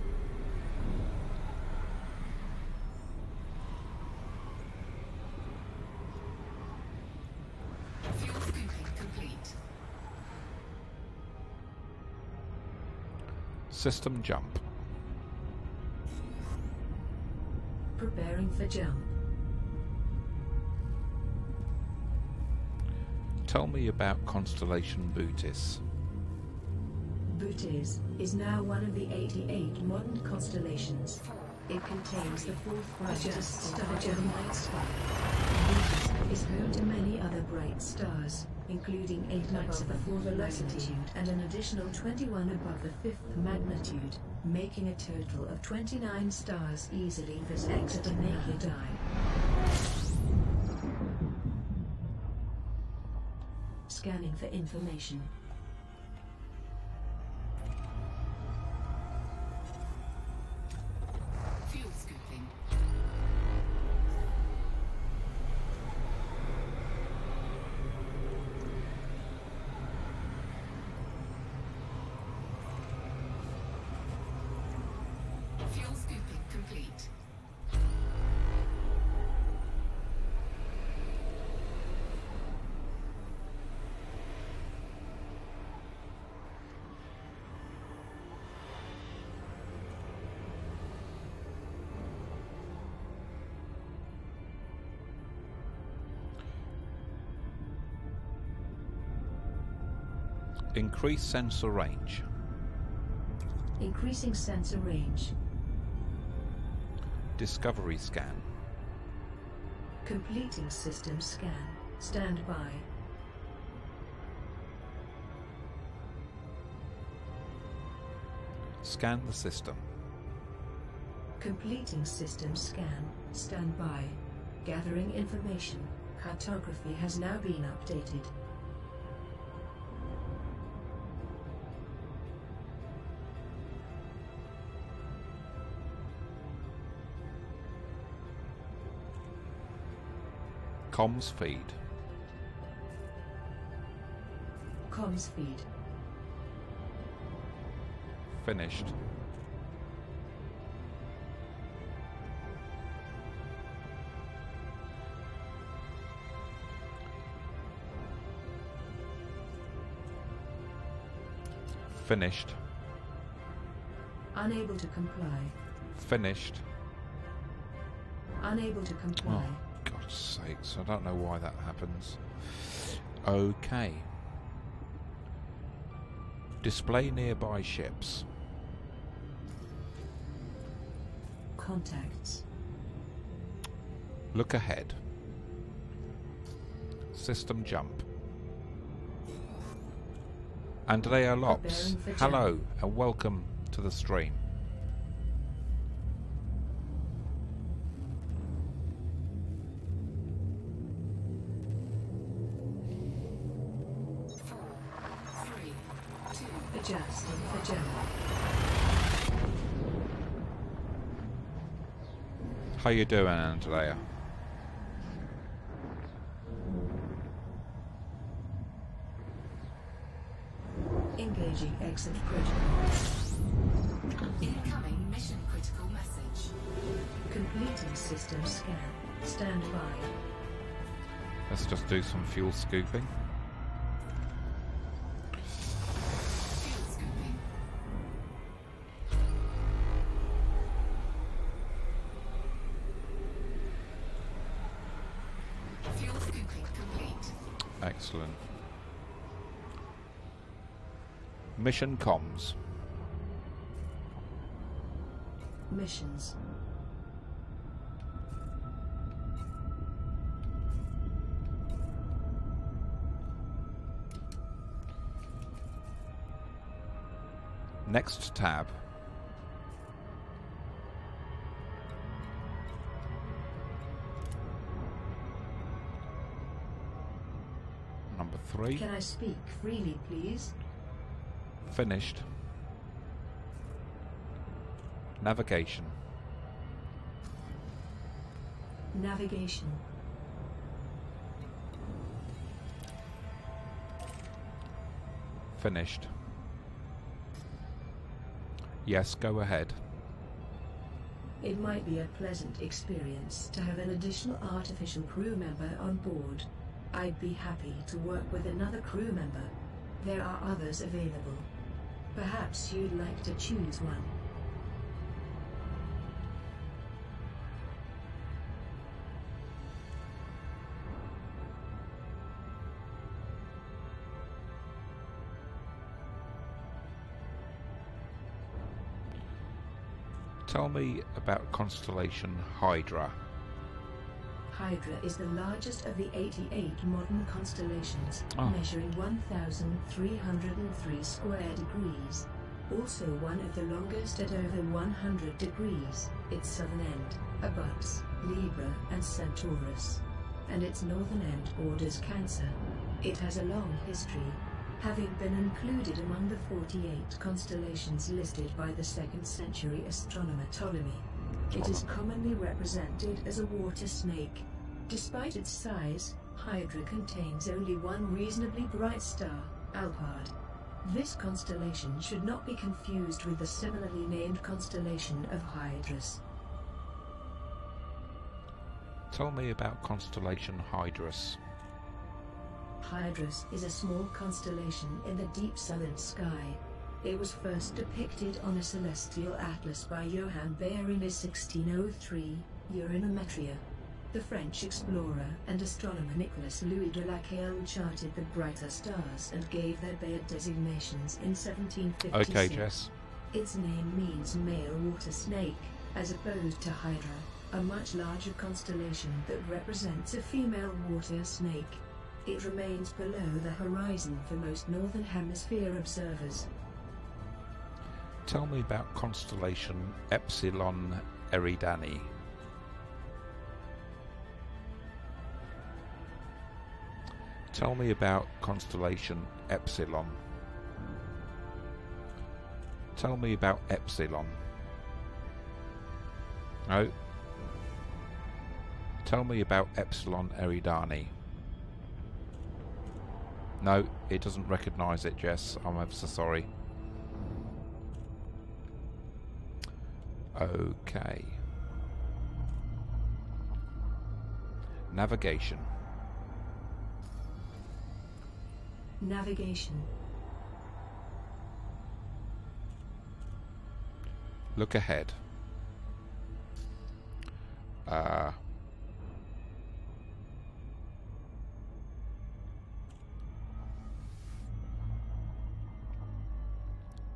Fuel scooping complete. System jump. Preparing for jump. Tell me about Constellation Bootis. Bootes is now one of the 88 modern constellations. 4, It contains the fourth brightest star of the night sky. Venus is home to many other bright stars, including 8 above the fourth magnitude and an additional 21 above the fifth magnitude, making a total of 29 stars easily visible to the naked eye. Scanning for information. Fuel scooping. Fuel scooping complete. Increase sensor range. Increasing sensor range. Discovery scan. Completing system scan. Stand by. Scan the system. Completing system scan. Stand by. Gathering information. Cartography has now been updated. Comms feed. Comms feed. Finished. Finished. Unable to comply. Finished. Unable to comply. Oh, God's sakes. I don't know why that happens. Okay. Display nearby ships. Contacts. Look ahead. System jump. Andrea Lops, Preparing for hello jump. and welcome to the stream. Adjusting for jump. How you doing, Andrea? Engaging exit protocol. Incoming mission critical message. Completing system scan. Stand by. Let's just do some fuel scooping. Fuel scooping. Fuel scooping complete. Excellent. Mission comms. Missions. Next tab. Number 3. Can I speak freely, please? Finished. Navigation. Navigation. Finished. Yes, go ahead. It might be a pleasant experience to have an additional artificial crew member on board. I'd be happy to work with another crew member. There are others available. Perhaps you'd like to choose one. Tell me about constellation Hydra. Hydra is the largest of the 88 modern constellations, Oh. measuring 1,303 square degrees. Also one of the longest at over 100 degrees. Its southern end abuts Libra and Centaurus, and its northern end borders Cancer. It has a long history, having been included among the 48 constellations listed by the 2nd century astronomer Ptolemy. It is commonly represented as a water snake. Despite its size, Hydra contains only one reasonably bright star, Alphard. This constellation should not be confused with the similarly named constellation of Hydrus. Tell me about constellation Hydrus. Hydrus is a small constellation in the deep southern sky. It was first depicted on a celestial atlas by Johann Bayer in his 1603 Uranometria. The French explorer and astronomer Nicolas Louis de Lacaille charted the brighter stars and gave their Bayer designations in 1756. Okay, Jess. Its name means male water snake, as opposed to Hydra, a much larger constellation that represents a female water snake. It remains below the horizon for most northern hemisphere observers. Tell me about constellation Epsilon Eridani. Tell me about constellation Epsilon. Tell me about Epsilon. No. Tell me about Epsilon Eridani. No, it doesn't recognise it, Jess. I'm ever so sorry. Okay. Navigation. Navigation. Look ahead.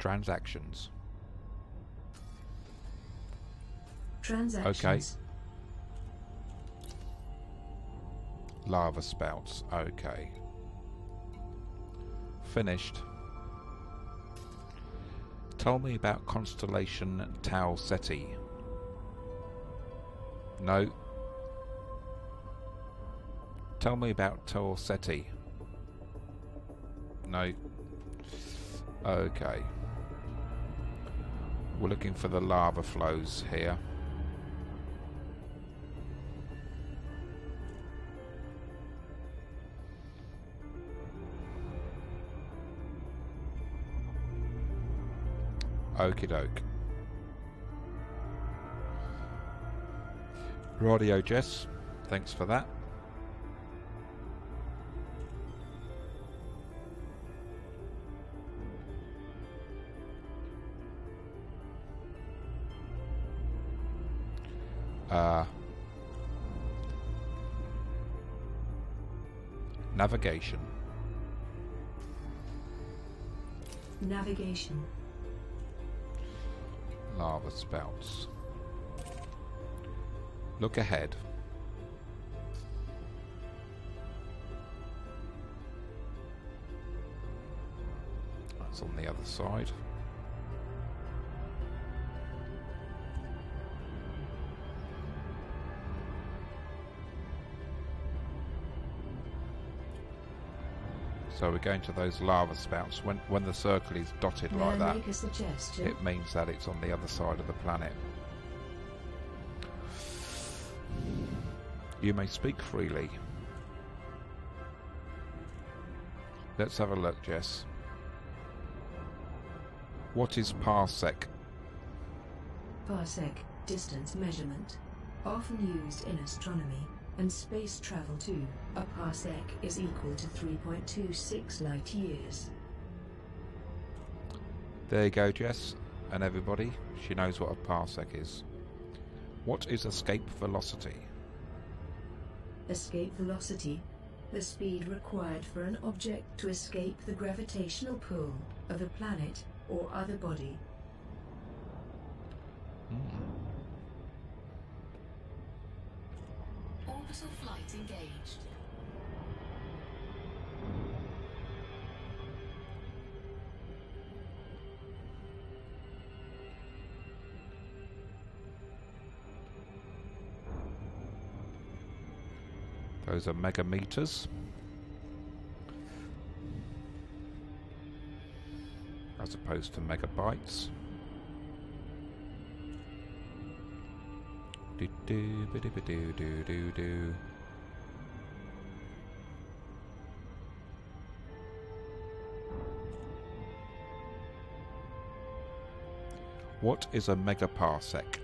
Transactions. Transactions. Lava spouts. Okay. Finished. Tell me about constellation Tau Ceti. No. Tell me about Tau Ceti. No. Okay. We're looking for the lava flows here. Okie doke. Radio Jess, thanks for that. Navigation. Navigation. Lava spouts. Look ahead. That's on the other side. So we're going to those lava spouts. When the circle is dotted May like I that, make a suggestion? it means that it's on the other side of the planet. You may speak freely. Let's have a look, Jess. What is parsec? Parsec, distance measurement. Often used in astronomy and space travel too. A parsec is equal to 3.26 light years. There you go, Jess, and everybody. She knows what a parsec is. What is escape velocity? Escape velocity. The speed required for an object to escape the gravitational pull of a planet or other body. Hmm. Orbital flight engaged. Those are megameters. As opposed to megabytes. Do do do do do do do do. What is a megaparsec?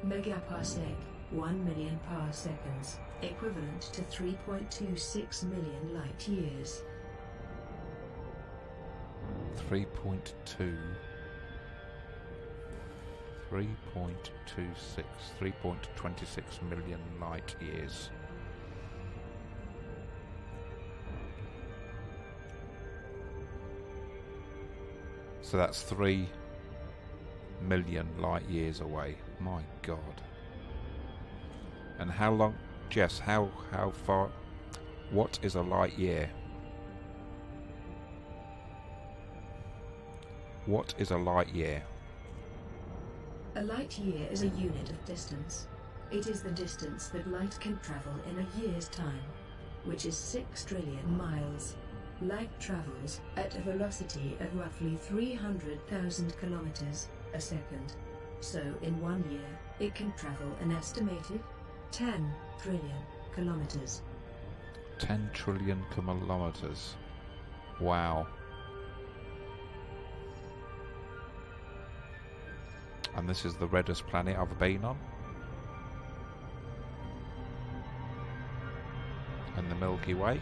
Megaparsec, 1 million parseconds, equivalent to 3.26 million light years. 3.26 million light years. So that's 3 million light years away. My God. And how long, Jess, how far, what is a light year? What is a light year? A light year is a unit of distance. It is the distance that light can travel in a year's time, which is 6 trillion miles. Light travels at a velocity of roughly 300,000 kilometers a second. So in 1 year, it can travel an estimated 10 trillion kilometers. 10 trillion kilometers. Wow. And this is the reddest planet I've been on. And the Milky Way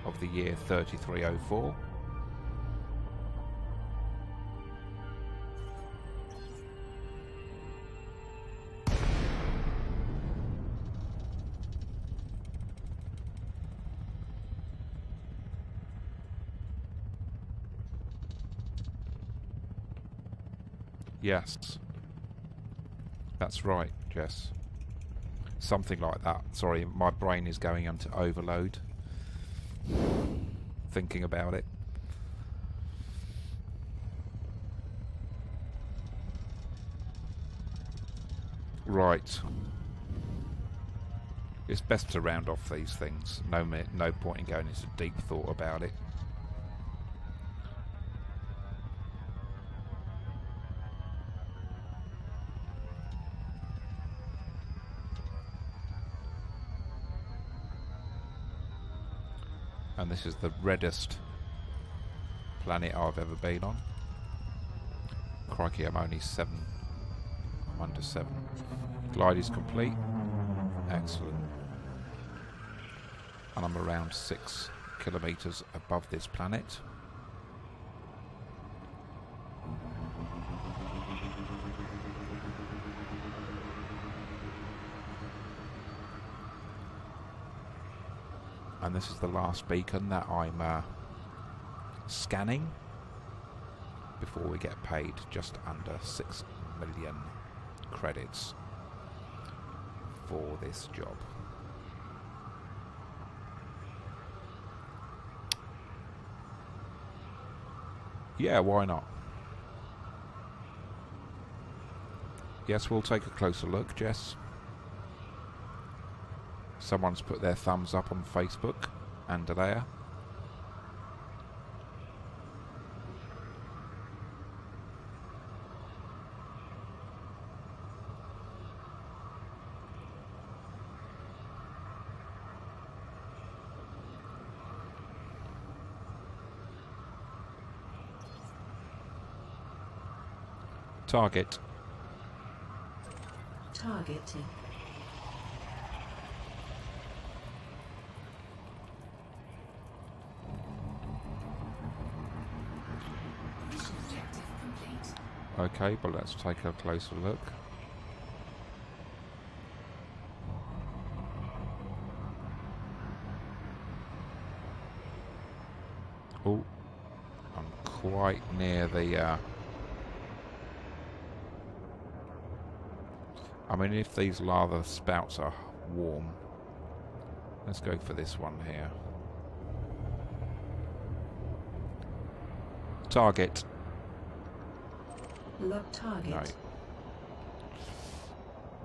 of the year 3304. Yes. That's right, Jess. Something like that. Sorry, my brain is going into overload. Thinking about it. Right. It's best to round off these things. No point in going into deep thought about it. And this is the reddest planet I've ever been on. Crikey, I'm only 7. I'm under 7. Glide is complete. Excellent. And I'm around 6 kilometers above this planet. And this is the last beacon that I'm scanning before we get paid just under 6 million credits for this job. Yeah, why not? Yes, we'll take a closer look, Jess. Someone's put their thumbs up on Facebook, Andrea. Target. Targeting. Mission objective complete. Okay, but let's take a closer look. Oh, I'm quite near the I mean, if these lava spouts are warm. Let's go for this one here. Target. Lock target.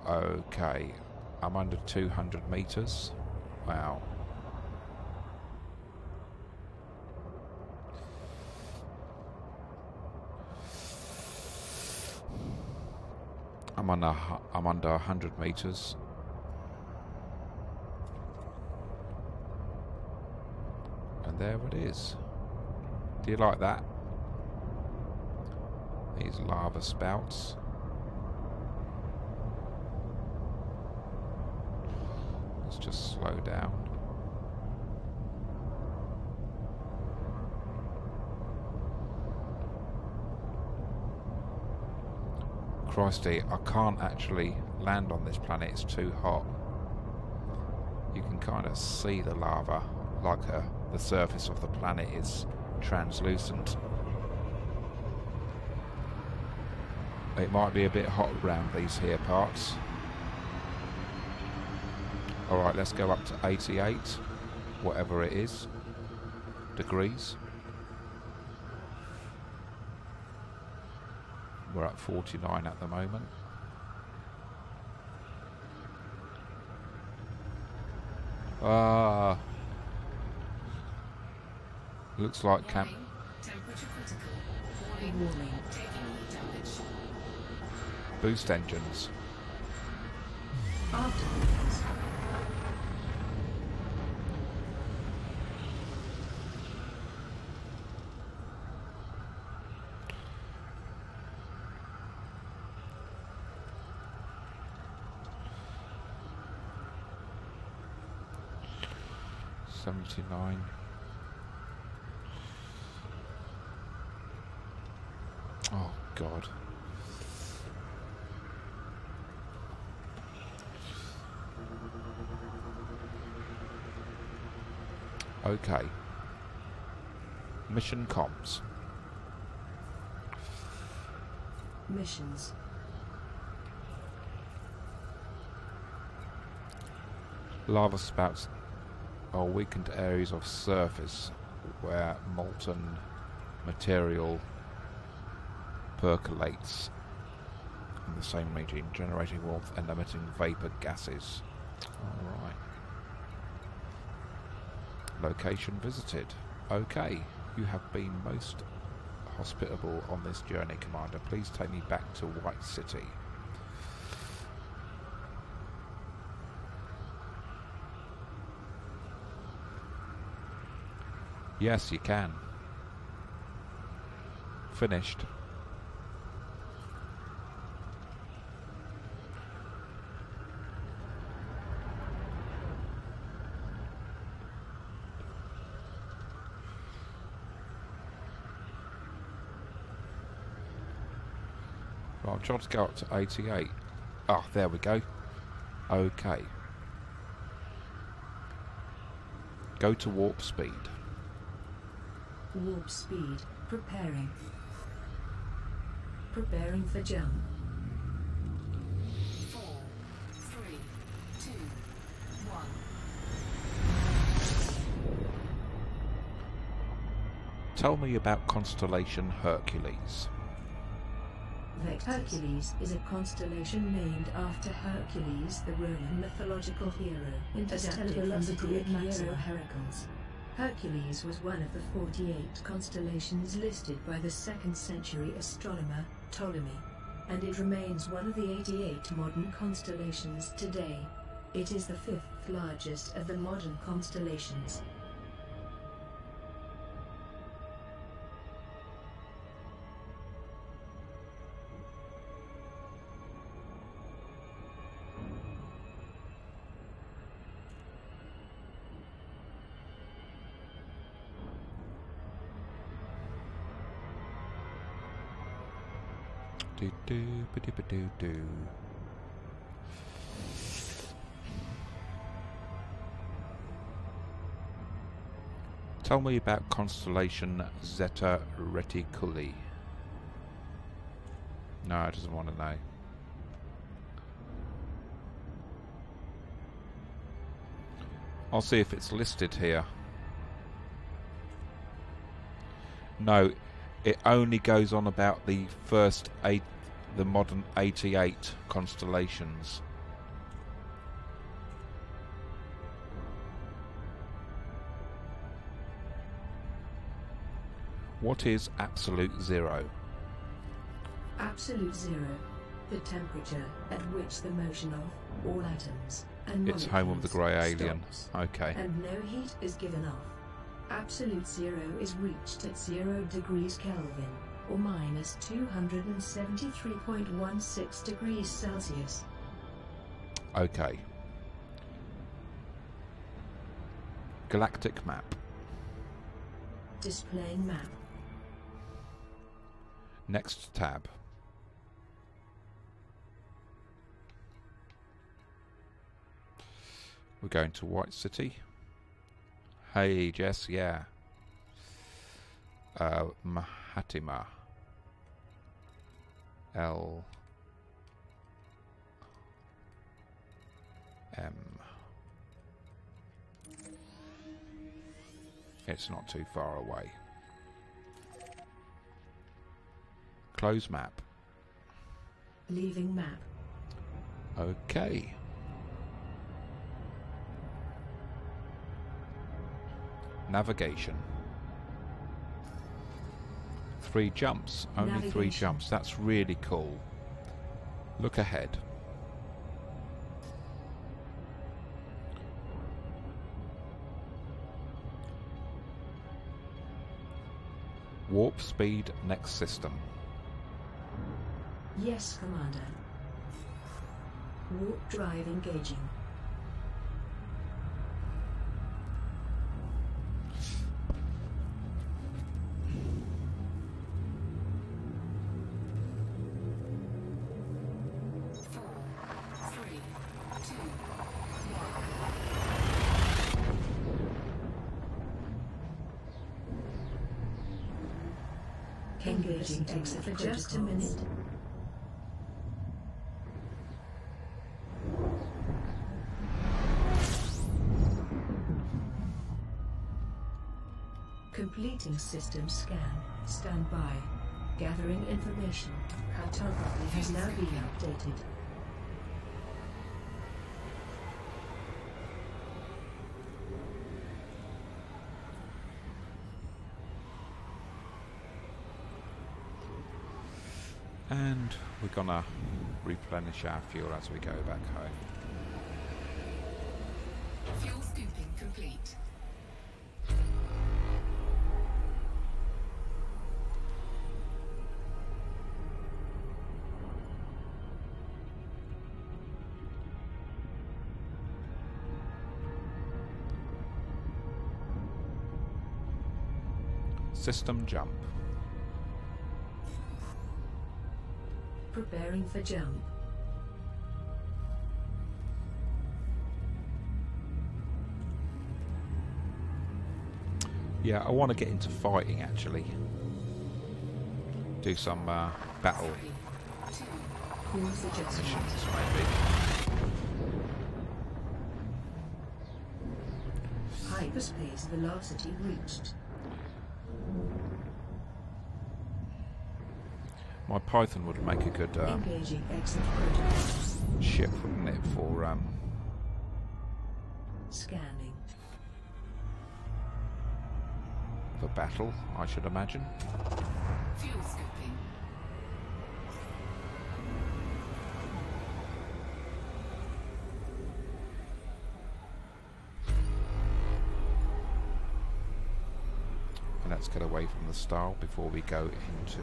No. Okay. I'm under 200 meters. Wow. I'm under 100 meters. And there it is. Do you like that? These lava spouts. Let's just slow down. Christy, I can't actually land on this planet, it's too hot. You can kind of see the lava, like the surface of the planet is translucent. It might be a bit hot around these here parts. Alright, let's go up to 88, whatever it is, degrees. We're at 49 at the moment. Ah, looks like camp. Temperature critical. Warning. Taking damage. Boost engines. Afterwards. $79. Oh God. Okay. Mission comms. Missions. Lava spouts are weakened areas of surface where molten material percolates in the same region, generating warmth and emitting vapor gases. Alright. Location visited. Okay, you have been most hospitable on this journey, Commander. Please take me back to White City. Yes, you can. Finished. Right, I'll try to go up to 88. Ah, there we go. Okay. Go to warp speed. Warp speed. Preparing. Preparing for jump. 4, 3, 2, 1. Tell me about Constellation Hercules. Hercules is a constellation named after Hercules, the Roman mythological hero, adapted from the Greek hero Heracles. Hercules was one of the 48 constellations listed by the 2nd century astronomer Ptolemy, and it remains one of the 88 modern constellations today. It is the 5th largest of the modern constellations. Do. Tell me about Constellation Zeta Reticuli. No, it doesn't want to know. I'll see if it's listed here. No, it only goes on about the first the modern 88 constellations. What is absolute zero? Absolute zero. The temperature at which the motion of all atoms and It's home of the grey alien. stops, Okay. and no heat is given off. Absolute zero is reached at 0 degrees Kelvin, or minus 273.16 degrees Celsius. Okay. Galactic map. Displaying map. Next tab. We're going to White City. Hey, Jess, yeah. Mahatima. L. M. It's not too far away. Close map. Leaving map. Okay. Navigation. 3 jumps. Only 3 Navigation. jumps. That's really cool. Look ahead. Warp speed next system. Yes, Commander. Warp drive engaging. Engaging exit for just a minute. Completing system scan. Stand by. Gathering information. Cartography has now been updated. And we're gonna replenish our fuel as we go back home. Fuel scooping complete. System jump. Preparing for jump. Yeah, I want to get into fighting actually. Do some battle Course adjustment. missions maybe. Hyperspace velocity reached. My Python would make a good Engaging exit protocol. ship, wouldn't it, for Scanning. battle, I should imagine. Fuel scooping. And let's get away from the star before we go into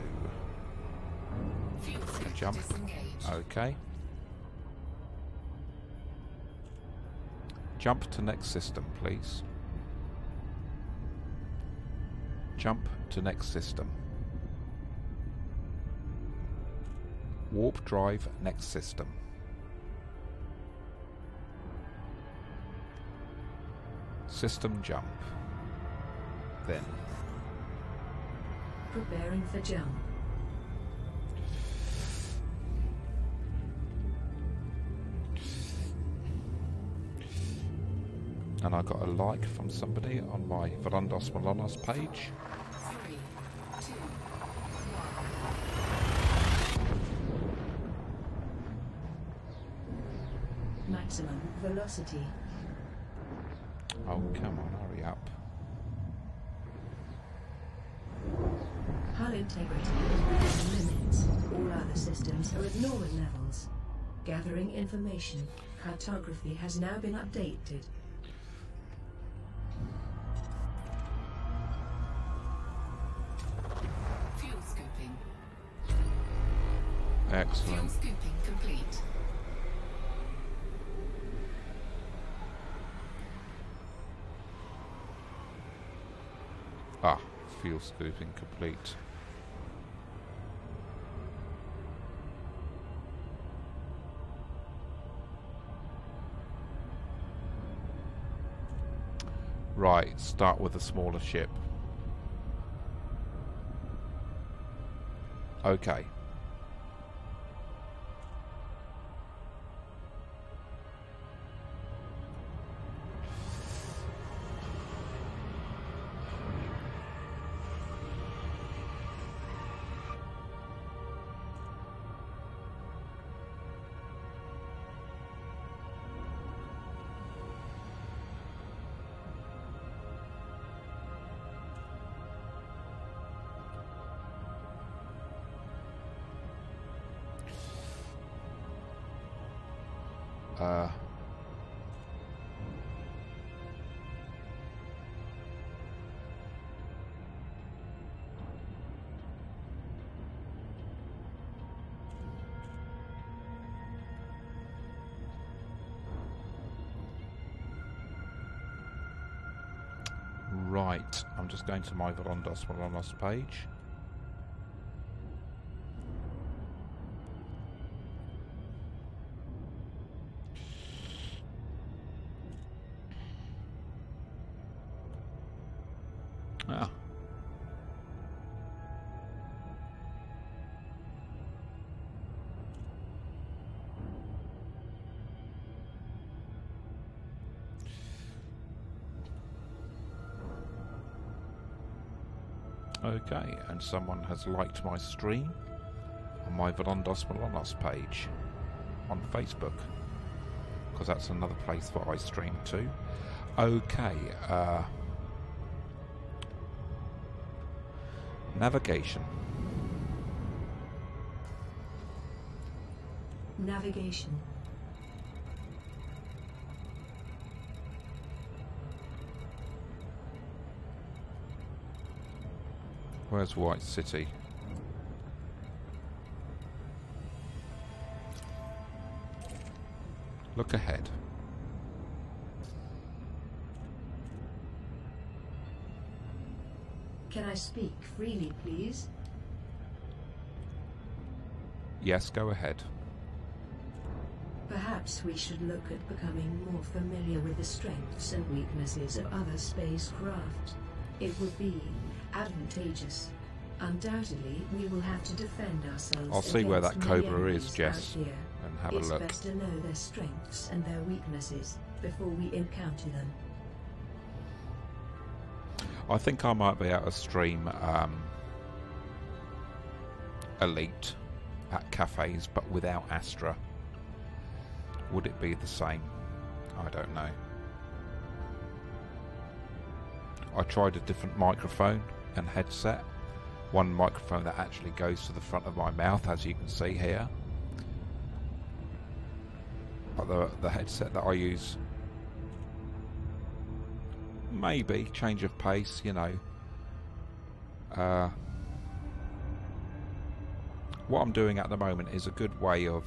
Fuel a scoop jump. disengaged. Okay. Jump to next system, please. Jump to next system. Warp drive next system. System jump. Then Preparing for jump. And I got a like from somebody on my Weirdos Malonos page. 3, 2, Maximum velocity. Oh, come on, hurry up. Hull integrity is within limits. All other systems are at normal levels. Gathering information. Cartography has now been updated. fuel scooping. Excellent. Fuel scooping complete. Ah, fuel scooping complete. Right, start with a smaller ship. Okay. Right, I'm just going to my Weirdos Malonos page. Ah. Okay, and someone has liked my stream on my Weirdos Malonos page on Facebook, because that's another place that I stream to. Okay, navigation. Navigation. Where's White City? Look ahead. Can I speak freely, please? Yes, go ahead. Perhaps we should look at becoming more familiar with the strengths and weaknesses of other spacecraft. It would be advantageous. Undoubtedly, we will have to defend ourselves. I'll see where that against Cobra many is, enemies Jess, out here. and have It's a look. best to know their strengths and their weaknesses before we encounter them. I think I might be able to stream Elite at cafes, but without Astra. Would it be the same? I don't know. I tried a different microphone and headset. One microphone that actually goes to the front of my mouth, as you can see here. But the headset that I use, maybe change of pace, you know. What I'm doing at the moment is a good way of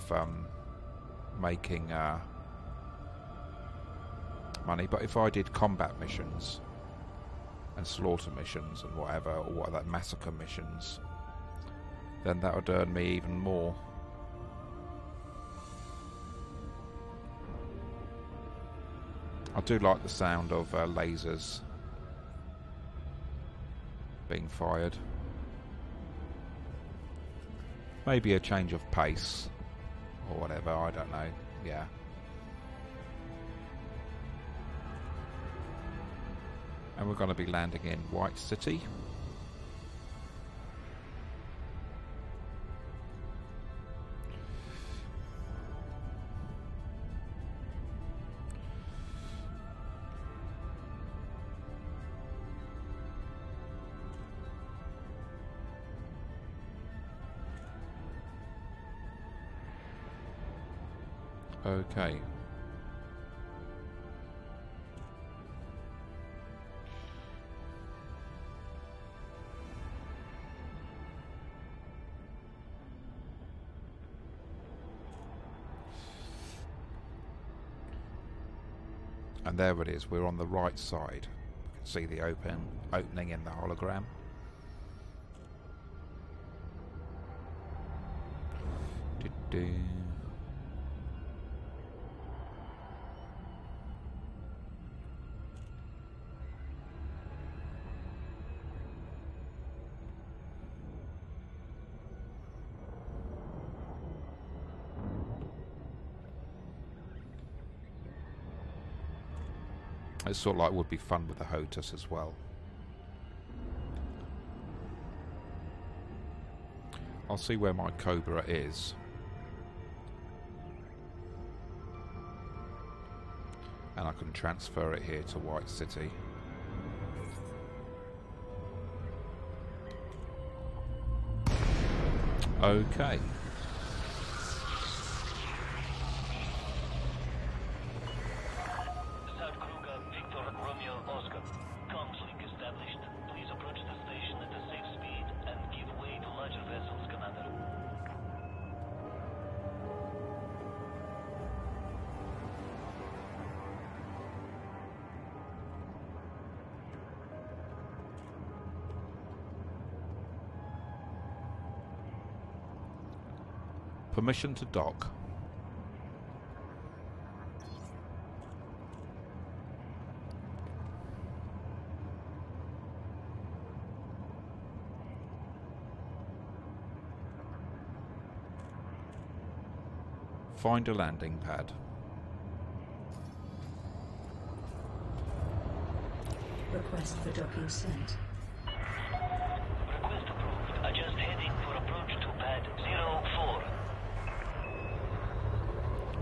making money, but if I did combat missions and slaughter missions and whatever, or what that massacre missions, then that would earn me even more. I do like the sound of lasers being fired. Maybe a change of pace or whatever, I don't know. Yeah. And we're going to be landing in White City. Okay. And there it is, we're on the right side. We can see the opening in the hologram. Do-do. It sort of like would be fun with the HOTUS as well. I'll see where my Cobra is. And I can transfer it here to White City. Okay. Permission to dock. Find a landing pad. Request for docking sent. Request approved. Adjust heading for approach to pad 04.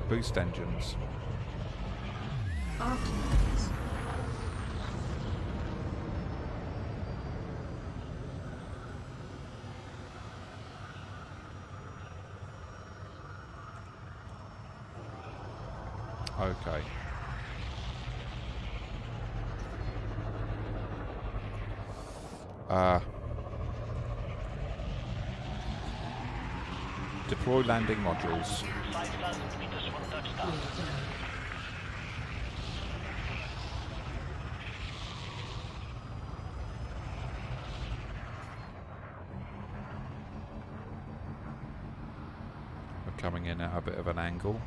Boost engines. Afterwards. Okay. Deploy landing modules. 5,000 meters from touchdown. We're coming in at a bit of an angle.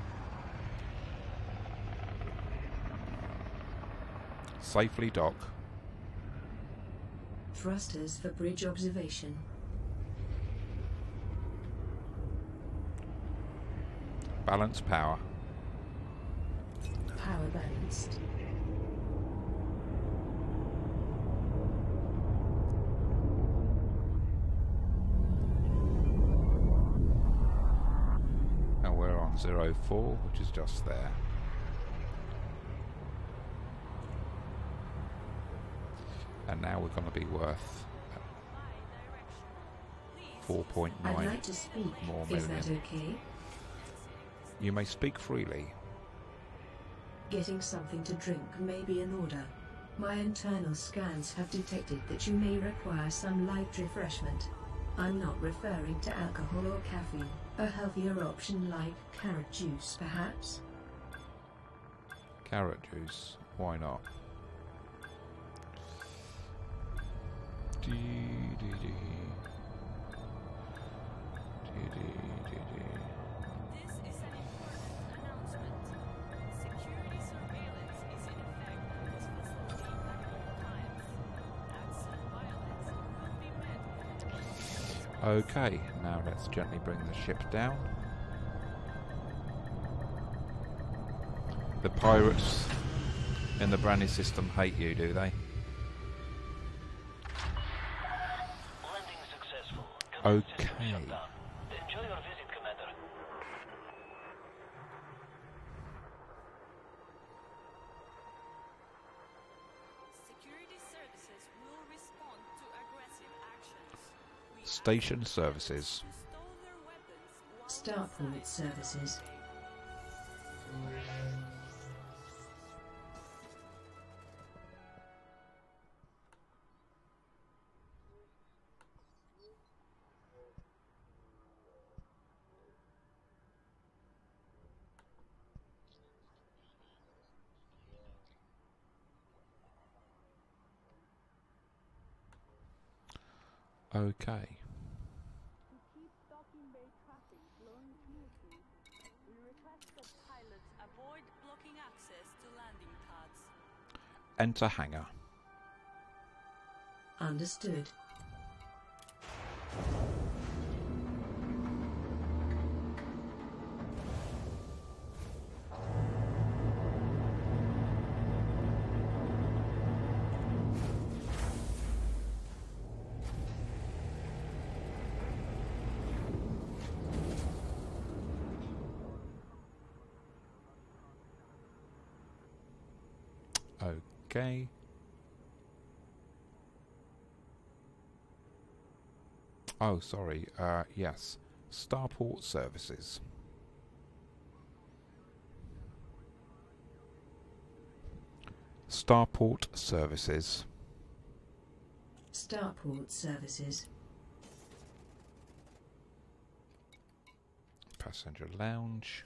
Safely dock. Thrusters for bridge observation. Balance power. Power balanced. And we're on 04, which is just there. And now we're going to be worth 4.9 I'd like to speak. more Is million. that okay? You may speak freely. Getting something to drink may be in order. My internal scans have detected that you may require some light refreshment. I'm not referring to alcohol or caffeine. A healthier option like carrot juice, perhaps? Carrot juice, why not? Dee-dee-dee. Dee-dee-dee-dee. This is an important announcement. Security surveillance is in effect at this facility at all times. Acts of violence could be met with Okay, now let's gently bring the ship down. The pirates in the brand new system hate you, do they? Okay. Shut down. Enjoy your visit, Commander. Security services will respond to aggressive actions. We Station ask services. who stole their weapons while Starport inside services. Okay. To keep docking bay traffic flowing smoothly, we request that pilots avoid blocking access to landing pads. Enter hangar. Understood. Okay. Oh, sorry. Yes. Starport services. Starport services. Starport services. Passenger lounge.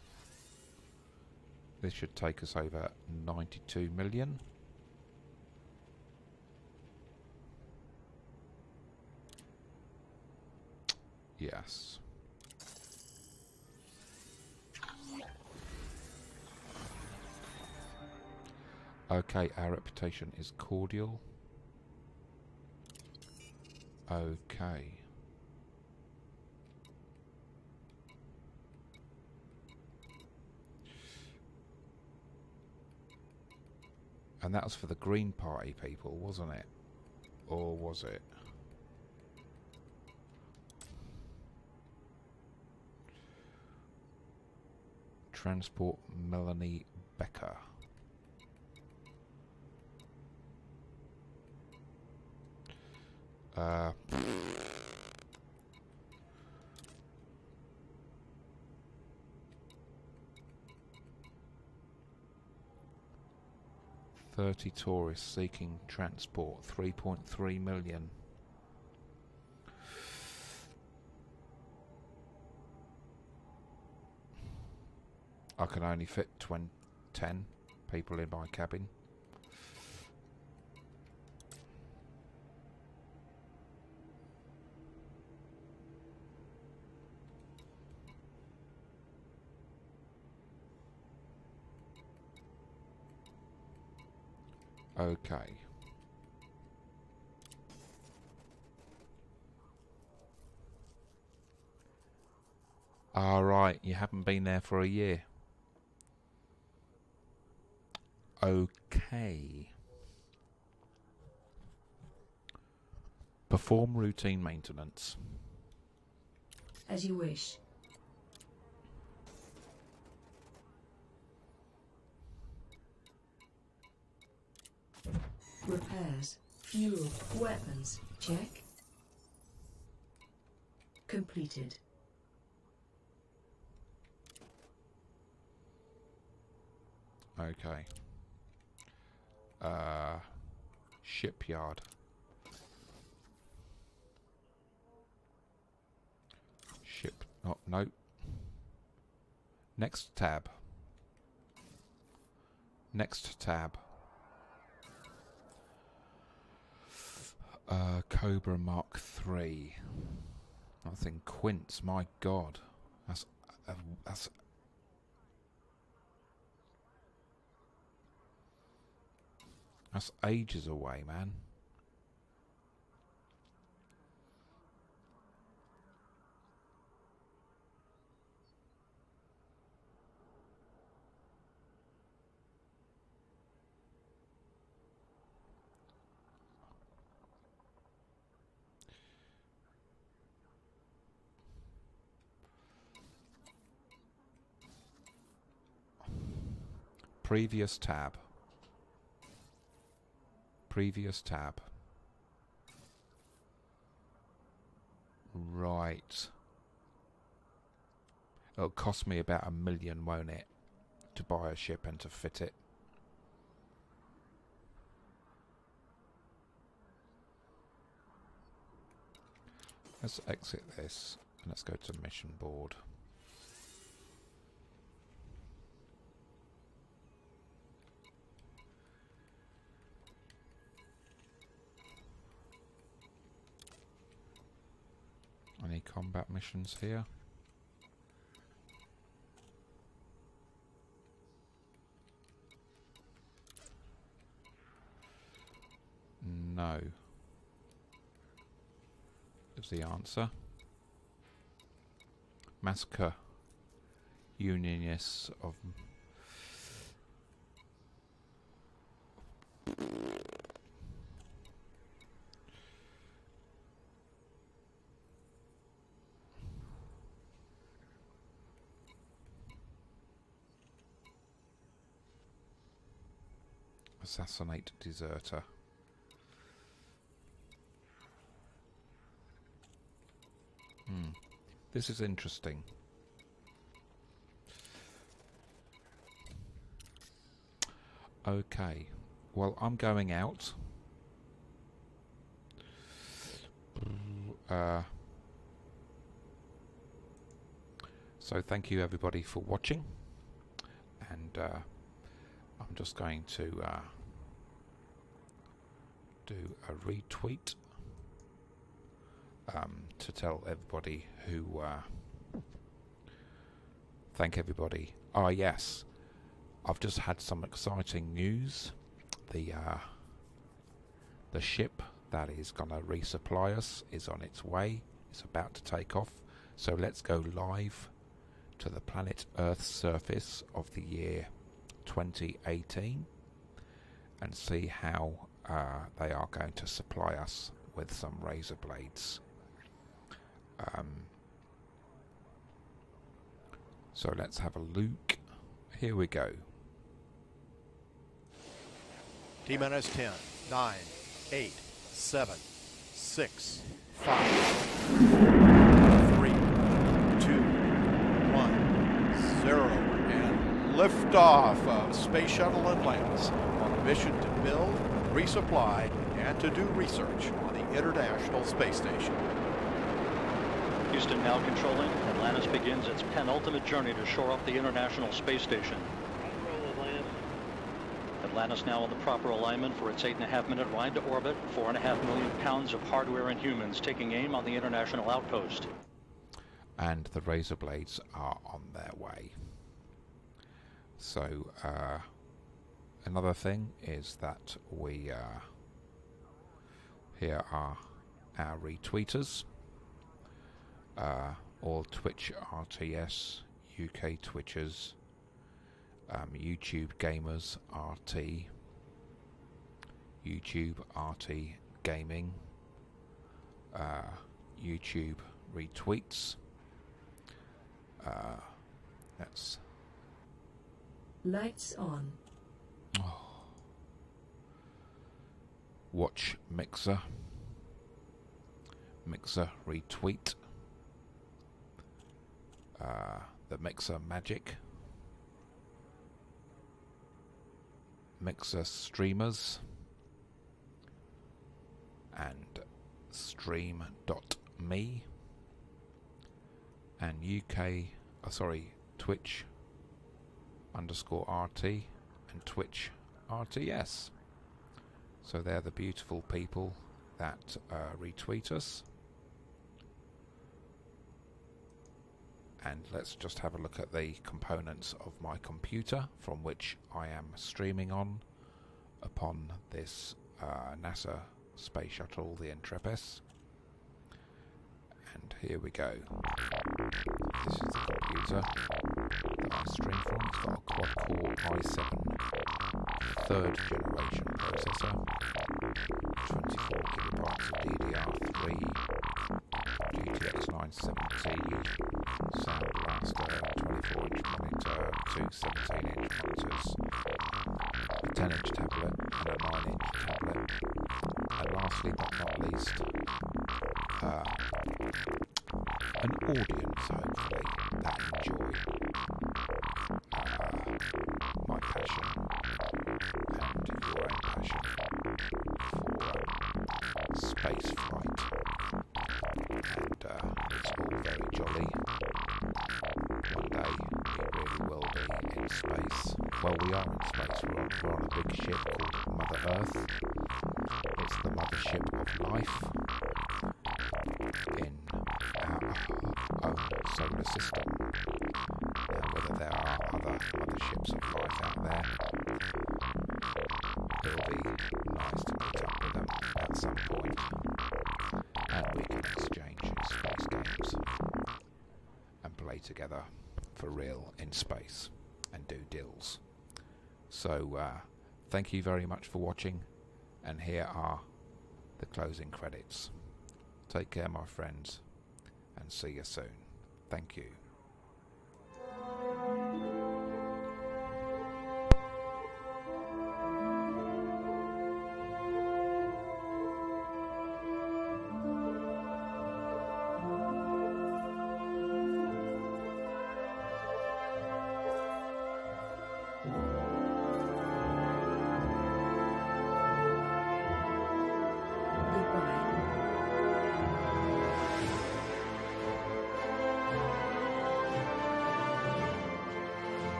This should take us over 92 million. Yes. Okay, our reputation is cordial. Okay. And that was for the Green Party people, wasn't it? Or was it? Transport Melanie Becker. Uh, 30 tourists seeking transport, 3.3 million. I can only fit 10 people in my cabin. Okay. All right, you haven't been there for a year. Okay. Perform routine maintenance. As you wish. Repairs. Fuel. Weapons. Check. Completed. Okay. Shipyard. Ship. Oh, no. Next tab. Next tab. Cobra Mark III. I think Quince. My God, that's that's ages away, man. Previous tab. Previous tab. Right. It'll cost me about $1 million, won't it? To buy a ship and to fit it. Let's exit this and let's go to mission board. Any combat missions here? No. Is the answer. Massacre Unionists of assassinate deserter. This is interesting. Okay, well, I'm going out. So thank you everybody for watching, and I'm just going to do a retweet to tell everybody who thank everybody. Ah yes, I've just had some exciting news. The ship that is going to resupply us is on its way. It's about to take off. So let's go live to the planet Earth's surface of the year 2018 and see how they are going to supply us with some razor blades. So let's have a look. Here we go. T-minus 10, 9, 8, 7, 6, 5, 3, 2, 1, 0, and liftoff of Space Shuttle Atlantis on a mission to build, resupply, and to do research on the International Space Station. Houston now controlling. Atlantis begins its penultimate journey to shore up the International Space Station. Atlantis now in the proper alignment for its 8.5-minute ride to orbit. 4.5 million pounds of hardware and humans taking aim on the International Outpost. And the razor blades are on their way. So another thing is that we here are our retweeters. All Twitch RTS, UK Twitchers, YouTube Gamers RT, YouTube RT Gaming, YouTube Retweets. That's Lights on. Watch Mixer, Mixer Retweet. The Mixer Magic, Mixer Streamers, and Stream.me, and Twitch _RT and Twitch RTS. So they're the beautiful people that retweet us. And let's just have a look at the components of my computer from which I am streaming on upon this NASA space shuttle, the Intrepid. And here we go. This is the computer that I stream from. It's got a quad-core i7 third generation processor, 24 gigabytes of DDR3, GTX 970, Sound Blaster, 24-inch monitor, two 17-inch monitors, 10-inch tablet and a 9-inch tablet. And lastly but not least, an audience hopefully that enjoy my passion and your own passion for space flight. And it's all very jolly. One day we really will be in space. Well, we are in space. We're on a big ship called Mother Earth. It's the mothership of life in our own solar system. Now, whether there are other motherships of life out there, it'll be nice to meet up with them at some point, and we can exchange space games and play together for real in space and do deals. So thank you very much for watching, and here are the closing credits. Take care, my friends, and see you soon. Thank you.